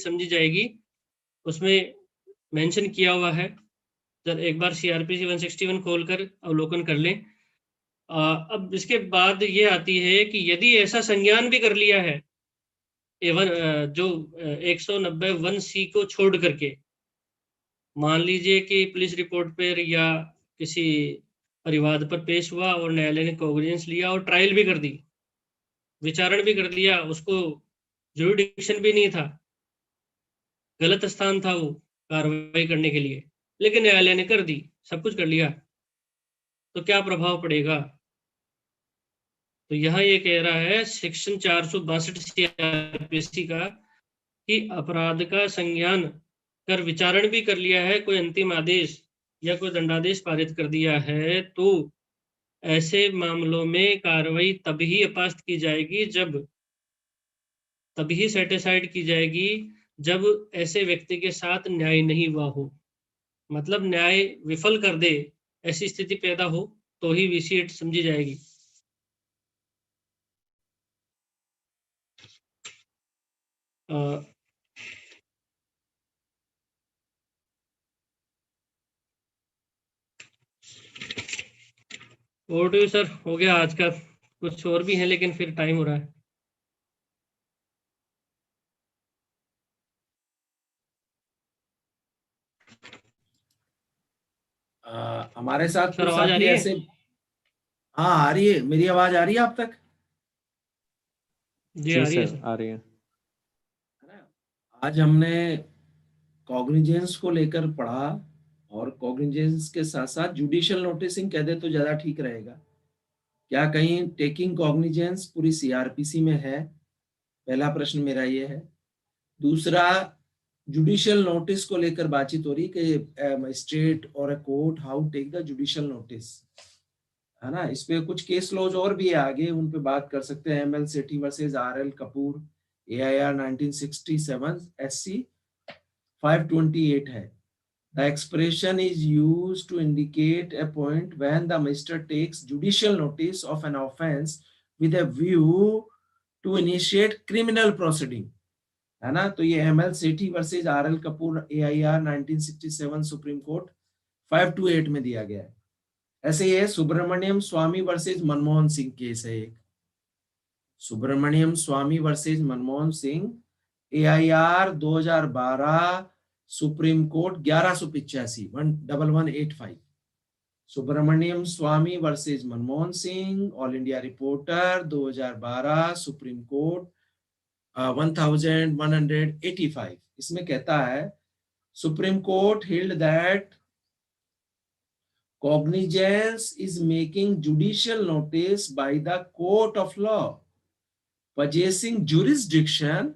समझी जाएगी। उसमें मेंशन किया हुआ है, जब एक बार सीआरपीसी 161 खोलकर अवलोकन कर लें। अब इसके बाद ये आती है कि यदि ऐसा संज्ञान भी कर लिया है एवन जो 190(1)(c) को छोड़ करके, मान लीजिए कि पुलिस रिपोर्ट पर या किसी परिवाद पर पेश हुआ और न्यायालय ने कॉग्निजेंस लिया और ट्रायल भी कर दी, विचारण भी कर दिया, उसको जुरिडिक्शन भी नहीं था, गलत स्थान था वो कार्रवाई करने के लिए, लेकिन न्यायालय ने कर दी, सब कुछ कर लिया, तो क्या प्रभाव पड़ेगा? तो यहाँ ये कह रहा है सेक्शन 462 सीआरपीसी का कि अपराध का संज्ञान कर विचारण भी कर लिया है, कोई अंतिम आदेश या कोई दंडादेश पारित कर दिया है, तो ऐसे मामलों में कार्रवाई तभी अपास्त की जाएगी, तभी सेटिसाइड की जाएगी जब ऐसे व्यक्ति के साथ न्याय नहीं हुआ हो, मतलब न्याय विफल कर दे, ऐसी स्थिति पैदा हो तो ही विशिष्ट समझी जाएगी। ओवर टू यू सर, हो गया आज का। कुछ और भी है लेकिन फिर टाइम हो रहा है। हमारे साथ सर कुछ आवाज आ साथी रही है? ऐसे, हाँ आ रही है, मेरी आवाज आ रही है आप तक? जी आ रही है सर, सर। आ रही है। है ना? आज हमने कॉग्निजेंस को लेकर पढ़ा, और कॉग्निजेंस के साथ साथ जुडिशियल नोटिसिंग कह दे तो ज्यादा ठीक रहेगा। क्या कहीं टेकिंग कॉग्निजेंस पूरी सीआरपीसी में है? पहला प्रश्न मेरा ये है। दूसरा, जुडिशियल नोटिस को लेकर बातचीत हो रही कि मजिस्ट्रेट और a court how take the judicial notice, है ना? इस पे कुछ केस लॉज और भी है आगे, उन पे बात कर सकते हैं। ML Sethi versus RL Kapoor, AIR 1967 SC 528 है। The expression is used to indicate a point when the magistrate takes judicial notice of an offense with a view to initiate criminal proceeding, है ना? तो ये ML Sethi versus RL Kapoor, AIR 1967 supreme court 528 में दिया गया है। ऐसे ही है सुब्रमण्यम स्वामी वर्सेस मनमोहन सिंह केस है एक, Subramanian Swamy versus Manmohan Singh, AIR 2012 supreme court 1185 11185। Subramanian Swamy versus Manmohan Singh, all India reporter 2012 supreme court 1185। इसमें कहता है supreme court held that cognizance is making judicial notice by the court of law possessing jurisdiction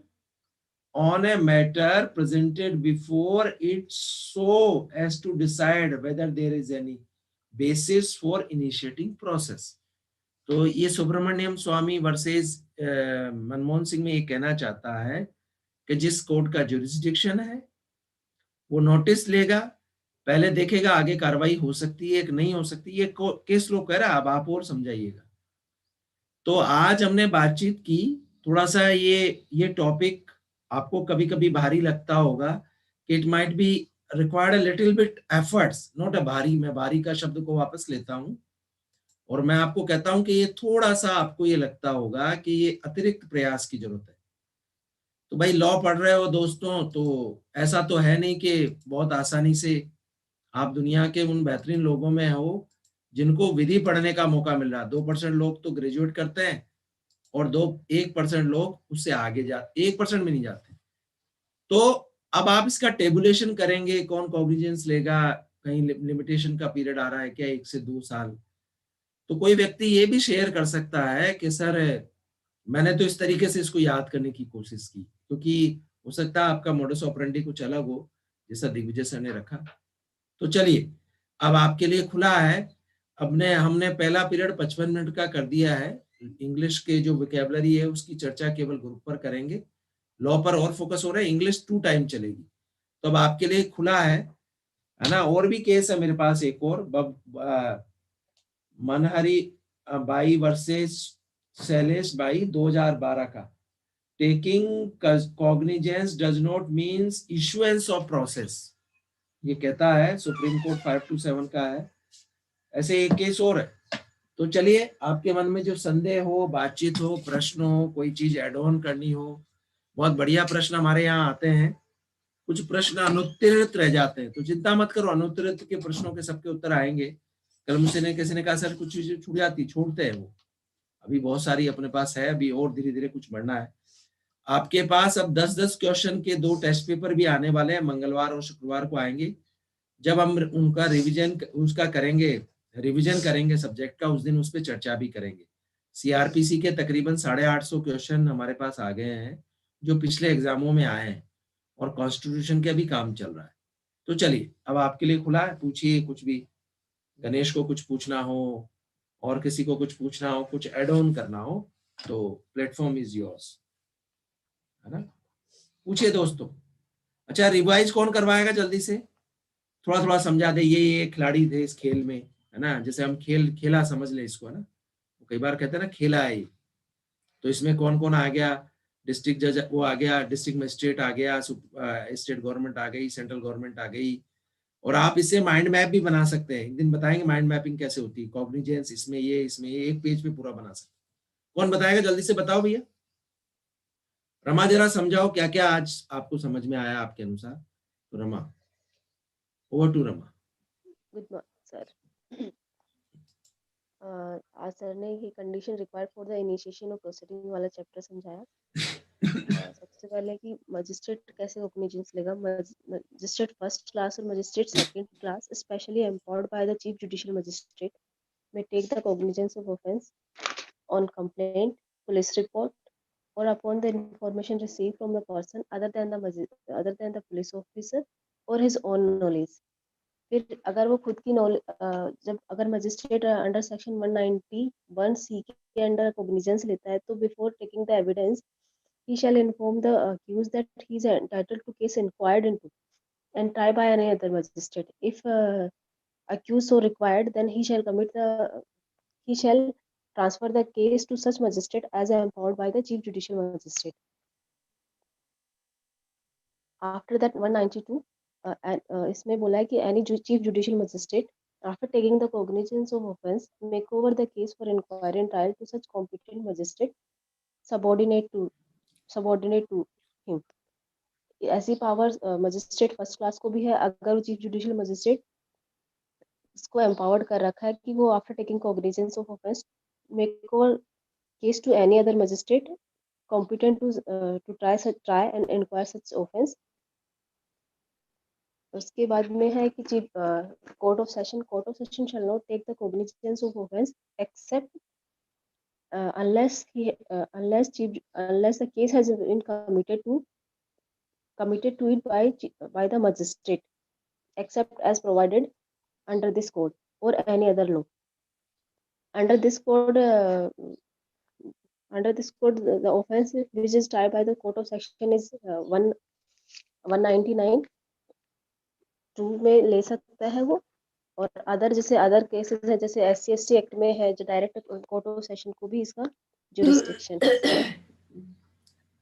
on a matter presented before it so as to decide whether there is any basis for initiating process। तो ये Subramaniam Swamy versus Manmohan Singh में ये कहना चाहता है कि जिस court का जुरिस्डिक्शन है वो नोटिस लेगा, पहले देखेगा आगे कार्रवाई हो सकती है कि नहीं हो सकती, ये केस लो कह रहा है। अब आप और समझाइएगा। तो आज हमने बातचीत की, थोड़ा सा ये टॉपिक आपको कभी कभी भारी लगता होगा कि it might be required a little bit efforts, not a भारी, मैं भारी का शब्द को वापस लेता हूं, और मैं आपको कहता हूं कि ये थोड़ा सा आपको ये लगता होगा कि ये अतिरिक्त प्रयास की जरूरत है। तो भाई लॉ पढ़ रहे हो दोस्तों, तो ऐसा तो है नहीं कि बहुत आसानी से आप दुनिया के उन बेहतरीन लोगों में हो जिनको विधि पढ़ने का मौका मिल रहा है। 2% लोग तो ग्रेजुएट करते हैं और 1% लोग उससे आगे 1% में नहीं जाते। तो अब आप इसका टेबुलेशन करेंगे, कौन कॉग्निजेंस लेगा, कहीं लिमिटेशन का पीरियड आ रहा है क्या 1 से 2 साल। तो कोई व्यक्ति ये भी शेयर कर सकता है कि सर मैंने तो इस तरीके से इसको याद करने की कोशिश की, क्योंकि हो सकता है आपका मोडस ऑपरेंडी कुछ अलग हो, जैसा दिग्विजय सर ने रखा। तो चलिए अब आपके लिए खुला है। हमने पहला पीरियड 55 मिनट का कर दिया है। इंग्लिश के जो वोकैबुलरी है उसकी चर्चा केवल ग्रुप पर करेंगे, लॉ पर और फोकस हो रहा है, इंग्लिश 2 टाइम चलेगी। तो अब आपके लिए खुला है ना। और भी केस है मेरे पास, एक और Manahari by versus Shailesh by 2012 का। Taking cognizance does not means issuance of process, ये कहता है सुप्रीम कोर्ट 527 का है। ऐसे एक केस और है। तो चलिए आपके मन में जो संदेह हो, बातचीत हो, प्रश्न हो, कोई चीज एड ऑन करनी हो, बहुत बढ़िया प्रश्न हमारे यहाँ आते हैं। कुछ प्रश्न अनुत्तरित रह जाते हैं, तो चिंता मत करो, अनुत्तरित के प्रश्नों के सबके उत्तर आएंगे। कल मुझसे किसी ने कहा सर कुछ चीजें छूट जाती, छोड़ते हैं वो, अभी बहुत सारी अपने पास है, अभी और धीरे धीरे कुछ बढ़ना है। आपके पास अब 10-10 क्वेश्चन के 2 टेस्ट पेपर भी आने वाले हैं, मंगलवार और शुक्रवार को आएंगे। जब हम उनका रिवीजन करेंगे सब्जेक्ट का, उस दिन उस पर चर्चा भी करेंगे। सीआरपीसी के तकरीबन 850 क्वेश्चन हमारे पास आ गए हैं जो पिछले एग्जामों में आए हैं, और कॉन्स्टिट्यूशन का भी काम चल रहा है। तो चलिए अब आपके लिए खुला है, पूछिए कुछ भी। गणेश को कुछ पूछना हो और किसी को कुछ पूछना हो, कुछ एड ऑन करना हो, तो प्लेटफॉर्म इज योर्स, है ना। पूछिए दोस्तों। अच्छा रिवाइज कौन करवाएगा जल्दी से, थोड़ा थोड़ा समझा दे। ये खिलाड़ी थे इस खेल में, है ना, जैसे हम खेला समझ ले इसको, है ना। कई बार कहते हैं ना खेला है। तो इसमें कौन कौन आ गया, डिस्ट्रिक्ट जज वो आ गया, डिस्ट्रिक्ट मजिस्ट्रेट आ गया, स्टेट गवर्नमेंट आ गई, सेंट्रल गवर्नमेंट आ गई। और आप इससे माइंड मैप भी बना सकते हैं, एक दिन बताएंगे माइंड मैपिंग कैसे होती है। कॉग्निजेंस इसमें ये एक पेज पे पूरा बना सकते हैं। कौन बताएगा जल्दी से, बताओ भैया। रमा जरा समझाओ क्या क्या आज आपको समझ में आया आपके अनुसार। तो Rama, over to Rama. Good morning sir. आज सर ने ये condition required for the initiation of proceeding वाला चैप्टर समझाया। सबसे पहले कि मजिस्ट्रेट कैसे कॉग्निजेंस लेगा। मजिस्ट्रेट फर्स्ट क्लास और magistrate second class specially empowered by the chief judicial magistrate may take the cognizance of offense on complaint, police report, or upon the information received from the person other than the police officer or his own knowledge. फिर अगर वो खुद की knowledge, जब अगर magistrate under section 191C के under cognizance लेता है, तो before taking the evidence he shall inform the accused that he is entitled to case inquired into and tried by any other magistrate. If accused so required, then he shall transfer the case to such magistrate as empowered by the chief judicial magistrate. After that 192 इसमें बोला है कि any chief judicial magistrate after taking the cognizance of offence make over the case for inquiry and trial to such competent magistrate subordinate to him. ऐसी power magistrate first class को भी है, अगर वो चीफ जुडिशियल मजिस्ट्रेट इसको empowered कर रखा है कि वो after taking cognizance of offence make over case to any other magistrate competent to try and inquire such offence. उसके बाद में है कि chief court of session shall not take the cognizance of offence except unless the case has been committed to it by the magistrate except as provided under this code or any other law. Under this code the offense which is tried by the court of section is 199 2 में ले सकता है वो। और other जैसे other cases है, जैसे SC/ST act में है जो डायरेक्ट कोर्ट ऑफ सेशन को भी इसका जुरिस्डिक्शन।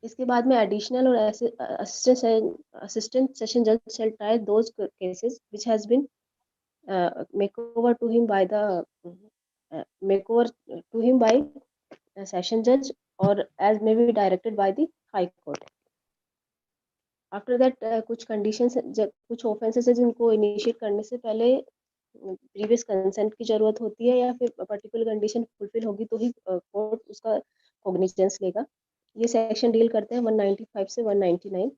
इसके बाद में एडिशनल और असिस्टेंट सेशन जज शैल try those cases which has been makeover to him by session जज और as may be directed by the high court. After that कुछ कंडीशंस, कुछ ऑफेंसेस है जिनको इनिशिएट करने से पहले प्रीवियस कंसेंट की जरूरत होती है या फिर पर्टिकुलर कंडीशन फुलफिल होगी तो ही कोर्ट उसका कॉग्निजेंस लेगा। ये सेक्शन डील करते हैं 195 से 199।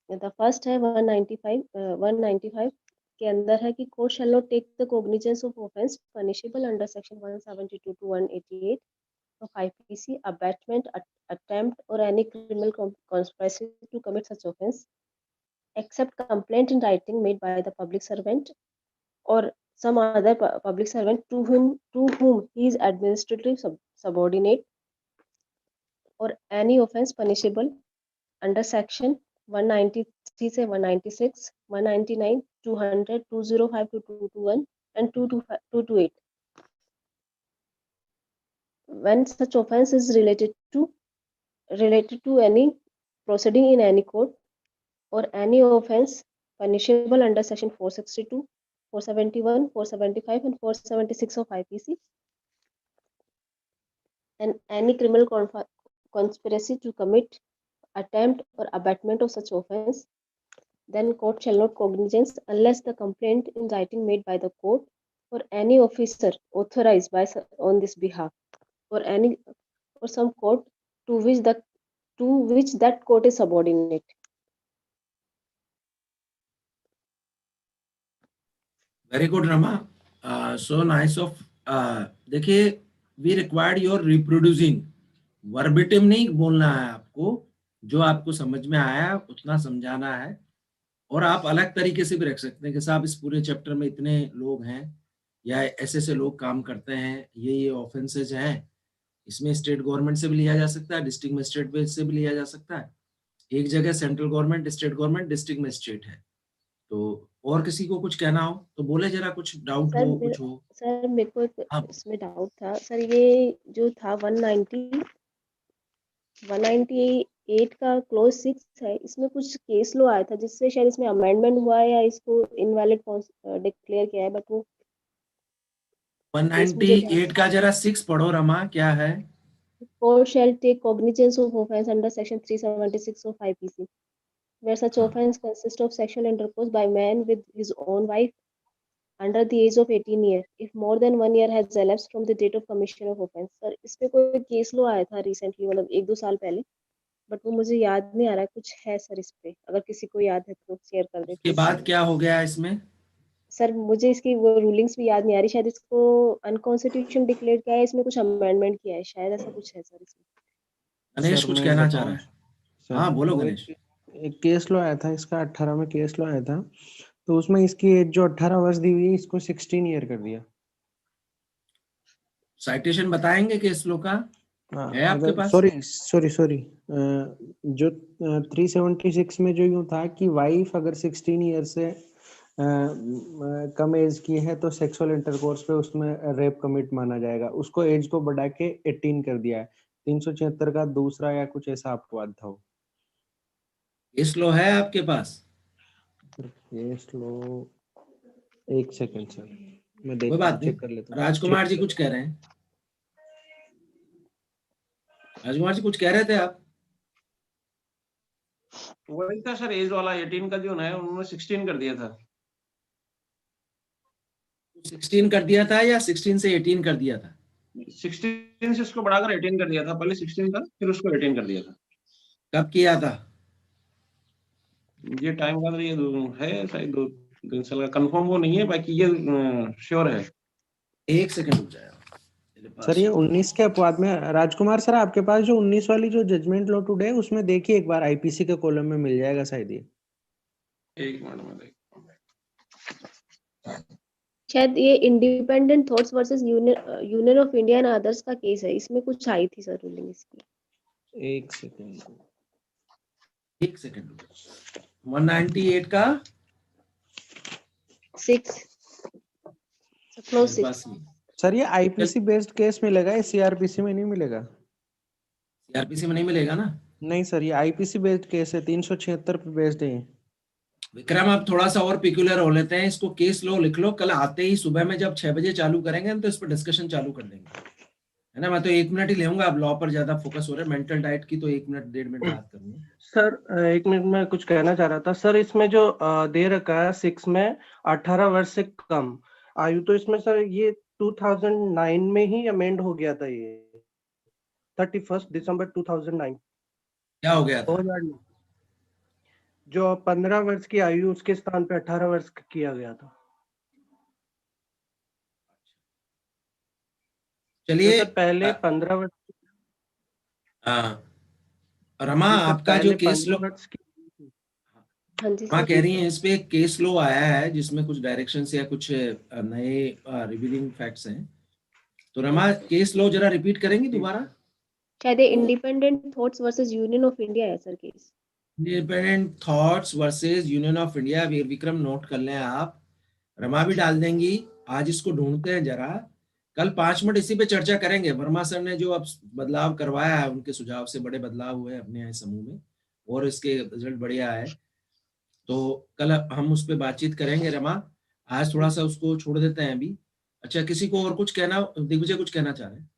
द फर्स्ट है 195 के अंदर है कि court shall not take the cognizance of offence punishable under section 172 to 188 of IPC, abatement, attempt, or any criminal conspiracy to commit such offense, except complaint in writing made by the public servant or some other public servant to whom he is administrative subordinate, or any offense punishable under section 193 से 196, 199, 200, 205 to 221 and 228. When such offense is related to any proceeding in any court, or any offense punishable under section 462, 471, 475 and 476 of IPC, and any criminal conspiracy to commit, attempt or abatement of such offense, then court shall not cognizance unless the complaint in writing made by the court or any officer authorized by on this behalf, or some court to which that court is subordinate. Very good Rama, so nice of. देखिए, we required your reproducing, वर्बिटिम नहीं बोलना है आपको, जो आपको समझ में आया उतना समझाना है। और आप अलग तरीके से भी रख सकते हैं कि साहब इस पूरे चैप्टर में इतने लोग हैं या ऐसे लोग काम करते हैं, ये ऑफेंसेज हैं, इसमें स्टेट गवर्नमेंट से भी लिया जा सकता है, डिस्ट्रिक्ट मजिस्ट्रेट से भी लिया जा सकता है। एक जगह central government, state government, district magistrate है। तो और किसी को कुछ कहना हो तो बोले, जरा कुछ डाउट हो, कुछ हो। सर मेरे को एक इसमें डाउट था सर, ये जो था 198 का क्लोज 6 है, इसमें कुछ केस लो आया था जिससे शायद इसमें अमेंडमेंट हुआ है या इसको इनवैलिड डिक्लेयर किया है, बट वो 198 का जरा 6 पढ़ो रमा, क्या है? Court shall take cognizance of offense under section 376 of IPC, where such offense consists of sexual intercourse by man with his own wife under the age of 18 years, if more than 1 year has elapsed from the date of commission of offense. Sir इस पे कोई case लो आया था recently, मतलब 1-2 साल पहले, but वो मुझे याद नहीं आ रहा है, कुछ है सर इस पे, अगर किसी को याद है तो शेयर कर दे। इसके बाद क्या हो गया इसमें? सर मुझे इसकी वो रूलिंग्स भी याद नहीं आ रही, शायद इसको अनकॉन्स्टिट्यूशनल डिक्लेयर किया है, इसमें कुछ अमेंडमेंट किया है, शायद ऐसा कुछ है सर इसमें। गणेश कुछ कहना चाह रहा है? हाँ बोलो गणेश। एक केस लो आया था इसका, 18 में केस लो आया था, तो उसमें इसकी एज जो 18 वर्ष दी हुई है, इसको 16 ईयर कर दिया। साइटेशन बताएंगे केस लो का? है आपके पास? सॉरी, जो 376 में जो यूं था कि वाइफ अगर 16 ईयर से कम एज की है तो सेक्सुअल इंटरकोर्स पे उसमें रेप कमिट माना जाएगा, उसको एज को बढ़ा के 18 कर दिया है। 376 का दूसरा या कुछ ऐसा अपवाद था। केस लो है आपके पास? केस लो, एक सेकंड सर, मैं कोई बात नहीं, चेक कर लेता हूँ। राजकुमार जी कुछ कह रहे हैं। राजकुमार जी कुछ कह रहे थे आप? वही था सर, एज वाला 18 का जो है उन्होंने 16 कर दिया था। 16 कर दिया था या 16 से 18 कर दिया था? 16 से उसको बढ़ाकर 18 कर दिया था, पहले 16 था फिर उसको 18 कर दिया था। कब किया था ये टाइम का ये है शायद 2-3 साल का, कंफर्म वो नहीं है, बाकी ये श्योर है। एक सेकंड रुक जाएगा सर। ये 19 के अपवाद में, राजकुमार सर आपके पास जो 19 वाली जो जजमेंट लॉ टुडे है उसमें देखिए एक बार, आईपीसी के कॉलम में मिल जाएगा शायद। ये एक मिनट में देख, शायद ये independent thoughts versus union of India and others का केस है, इसमें कुछ आई थी सर रूलिंग इसकी। एक सेकंड 198 का 6 क्लोज 6। सर ये आईपीसी बेस्ड केस मिलेगा, ये सीआरपीसी में नहीं मिलेगा। सीआरपीसी में नहीं मिलेगा ना? नहीं सर, ये आईपीसी बेस्ड केस है, 376 पे बेस्ड है। विक्रम आप थोड़ा सा और पिक्यूलर हो लेते हैं, इसको केस लो लिख लो, कल आते ही सुबह में जब 6 बजे चालू करेंगे तो इस पर डिस्कशन चालू कर देंगे, है ना? मैं तो 1 मिनट ही लेऊंगा, आप लॉ पर ज्यादा फोकस हो रहा है, मेंटल डाइट की तो 1 मिनट 1.5 मिनट बात करूंगा। सर 1 मिनट में कुछ कहना चाह रहा था सर, इसमें जो दे रखा है 6 में 18 वर्ष से कम, आयु तो इसमें सर ये 2009 में ही अमेंड हो गया था, ये 31 दिसंबर 2009। क्या हो गया था? 2009 जो 15 वर्ष की आयु उसके स्थान पे 18 वर्ष किया गया था। तो चलिए सर पहले 15 वर्ष हाँ, रमा जी सर, आपका जो पहले केस 15 लो, वर्ष की। हाँ जी रमा सर। कह रही हैं इस पे एक केस लो आया है जिसमें कुछ डायरेक्शन या कुछ नए रिवीलिंग फैक्ट्स हैं। तो रमा केस लो जरा रिपीट करेंगी दोबारा? शायद ये independent thoughts versus union of India है sir case. Independent thoughts versus union of India. Veer Vikram note कर लें आप, रमा भी डाल देंगी। आज इसको ढूंढते हैं जरा, कल 5 मिनट इसी पे चर्चा करेंगे। वर्मा सर ने जो अब बदलाव करवाया है उनके सुझाव से बड़े बदलाव हुए अपने यहाँ समूह में और इसके रिजल्ट बढ़िया है, तो कल हम उस पर बातचीत करेंगे रमा। आज थोड़ा सा उसको छोड़ देते हैं अभी। अच्छा, किसी को और कुछ कहना? दिग्विजय कुछ कहना चाह रहे हैं?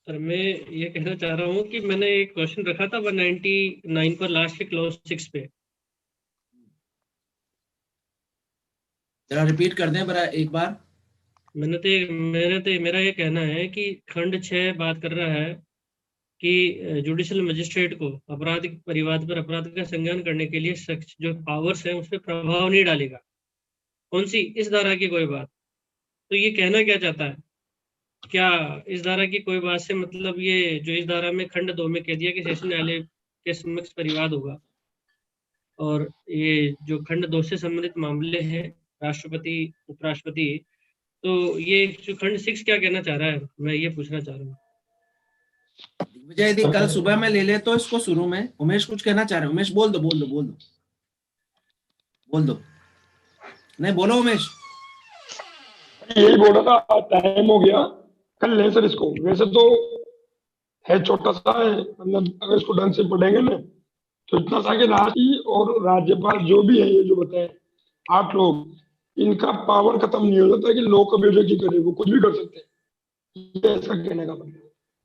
सर मैं ये कहना चाह रहा हूँ कि मैंने एक क्वेश्चन रखा था 199 पर लास्ट के क्लॉज 6 पे। जरा रिपीट कर दें बरा एक बार। मेरा ये कहना है कि खंड 6 बात कर रहा है कि जुडिशियल मजिस्ट्रेट को आपराधिक परिवाद पर अपराध का संज्ञान करने के लिए जो पावर्स है उस पर प्रभाव नहीं डालेगा। कौन सी? इस धारा की कोई बात। तो ये कहना क्या चाहता है? क्या इस धारा की कोई बात से मतलब ये जो इस धारा में खंड 2 में कह दिया कि सेशन न्यायालय के समक्ष परिवाद होगा, और ये जो खंड 2 से संबंधित मामले हैं राष्ट्रपति उपराष्ट्रपति, तो ये जो खंड 6 क्या कहना चाह रहा है, मैं ये पूछना चाह रहा हूँ। दिग्विजय यदि कल सुबह में ले ले तो इसको शुरू में। उमेश कुछ कहना चाह रहे हैं? उमेश बोल दो बोल दो बोल दो बोल दो। नहीं बोलो उमेश। यही बोल रहा था, टाइम हो गया, कर लें सर इसको। वैसे तो है छोटा सा है, मतलब अगर इसको ढंग से पढ़ेंगे ना तो इतना सा कि राष्ट्रपति और राज्यपाल जो भी है, ये जो बताए 8 लोग, इनका पावर खत्म नहीं हो जाता कि लोग कभी जो करे वो कुछ भी कर सकते हैं, ये ऐसा कहने का मतलब।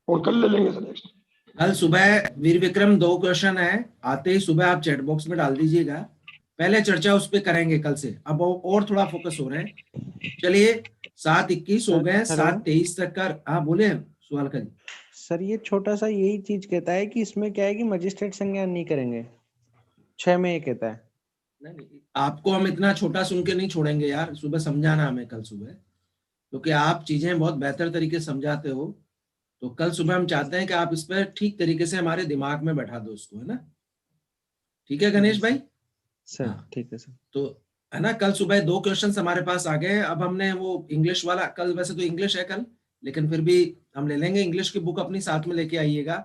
और कल ले लेंगे सर नेक्स्ट। कल सुबह वीर विक्रम 2 क्वेश्चन है, आते ही सुबह आप चैट बॉक्स में डाल दीजिएगा। पहले चर्चा उस पर करेंगे कल से, अब और थोड़ा फोकस हो रहे हैं। चलिए 7:21 हो गए, 7:23 तक का। हाँ बोले सवाल का। सर ये छोटा सा यही चीज कहता है कि इसमें क्या है कि मजिस्ट्रेट संज्ञान नहीं करेंगे, 6 में ये कहता है। नहीं, आपको हम इतना छोटा सुन के नहीं छोड़ेंगे यार, सुबह समझाना हमें कल सुबह, क्योंकि आप चीजें बहुत बेहतर तरीके से समझाते हो। तो कल सुबह हम चाहते हैं कि आप इस पर ठीक तरीके से हमारे दिमाग में बैठा दो इसको, है ना? ठीक है गणेश भाई? सर हाँ। ठीक है सर। तो है ना, कल सुबह 2 क्वेश्चंस हमारे पास आ गए। अब हमने वो इंग्लिश वाला, कल वैसे तो इंग्लिश है कल, लेकिन फिर भी हम ले लेंगे। इंग्लिश की बुक अपनी साथ में लेके आइएगा।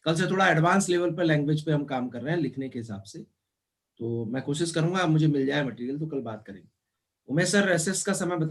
कल से थोड़ा एडवांस लेवल पर लैंग्वेज पे हम काम कर रहे हैं लिखने के हिसाब से, तो मैं कोशिश करूंगा अब मुझे मिल जाए मटेरियल, तो कल बात करेंगे। उमेश सर रेसेस का समय बता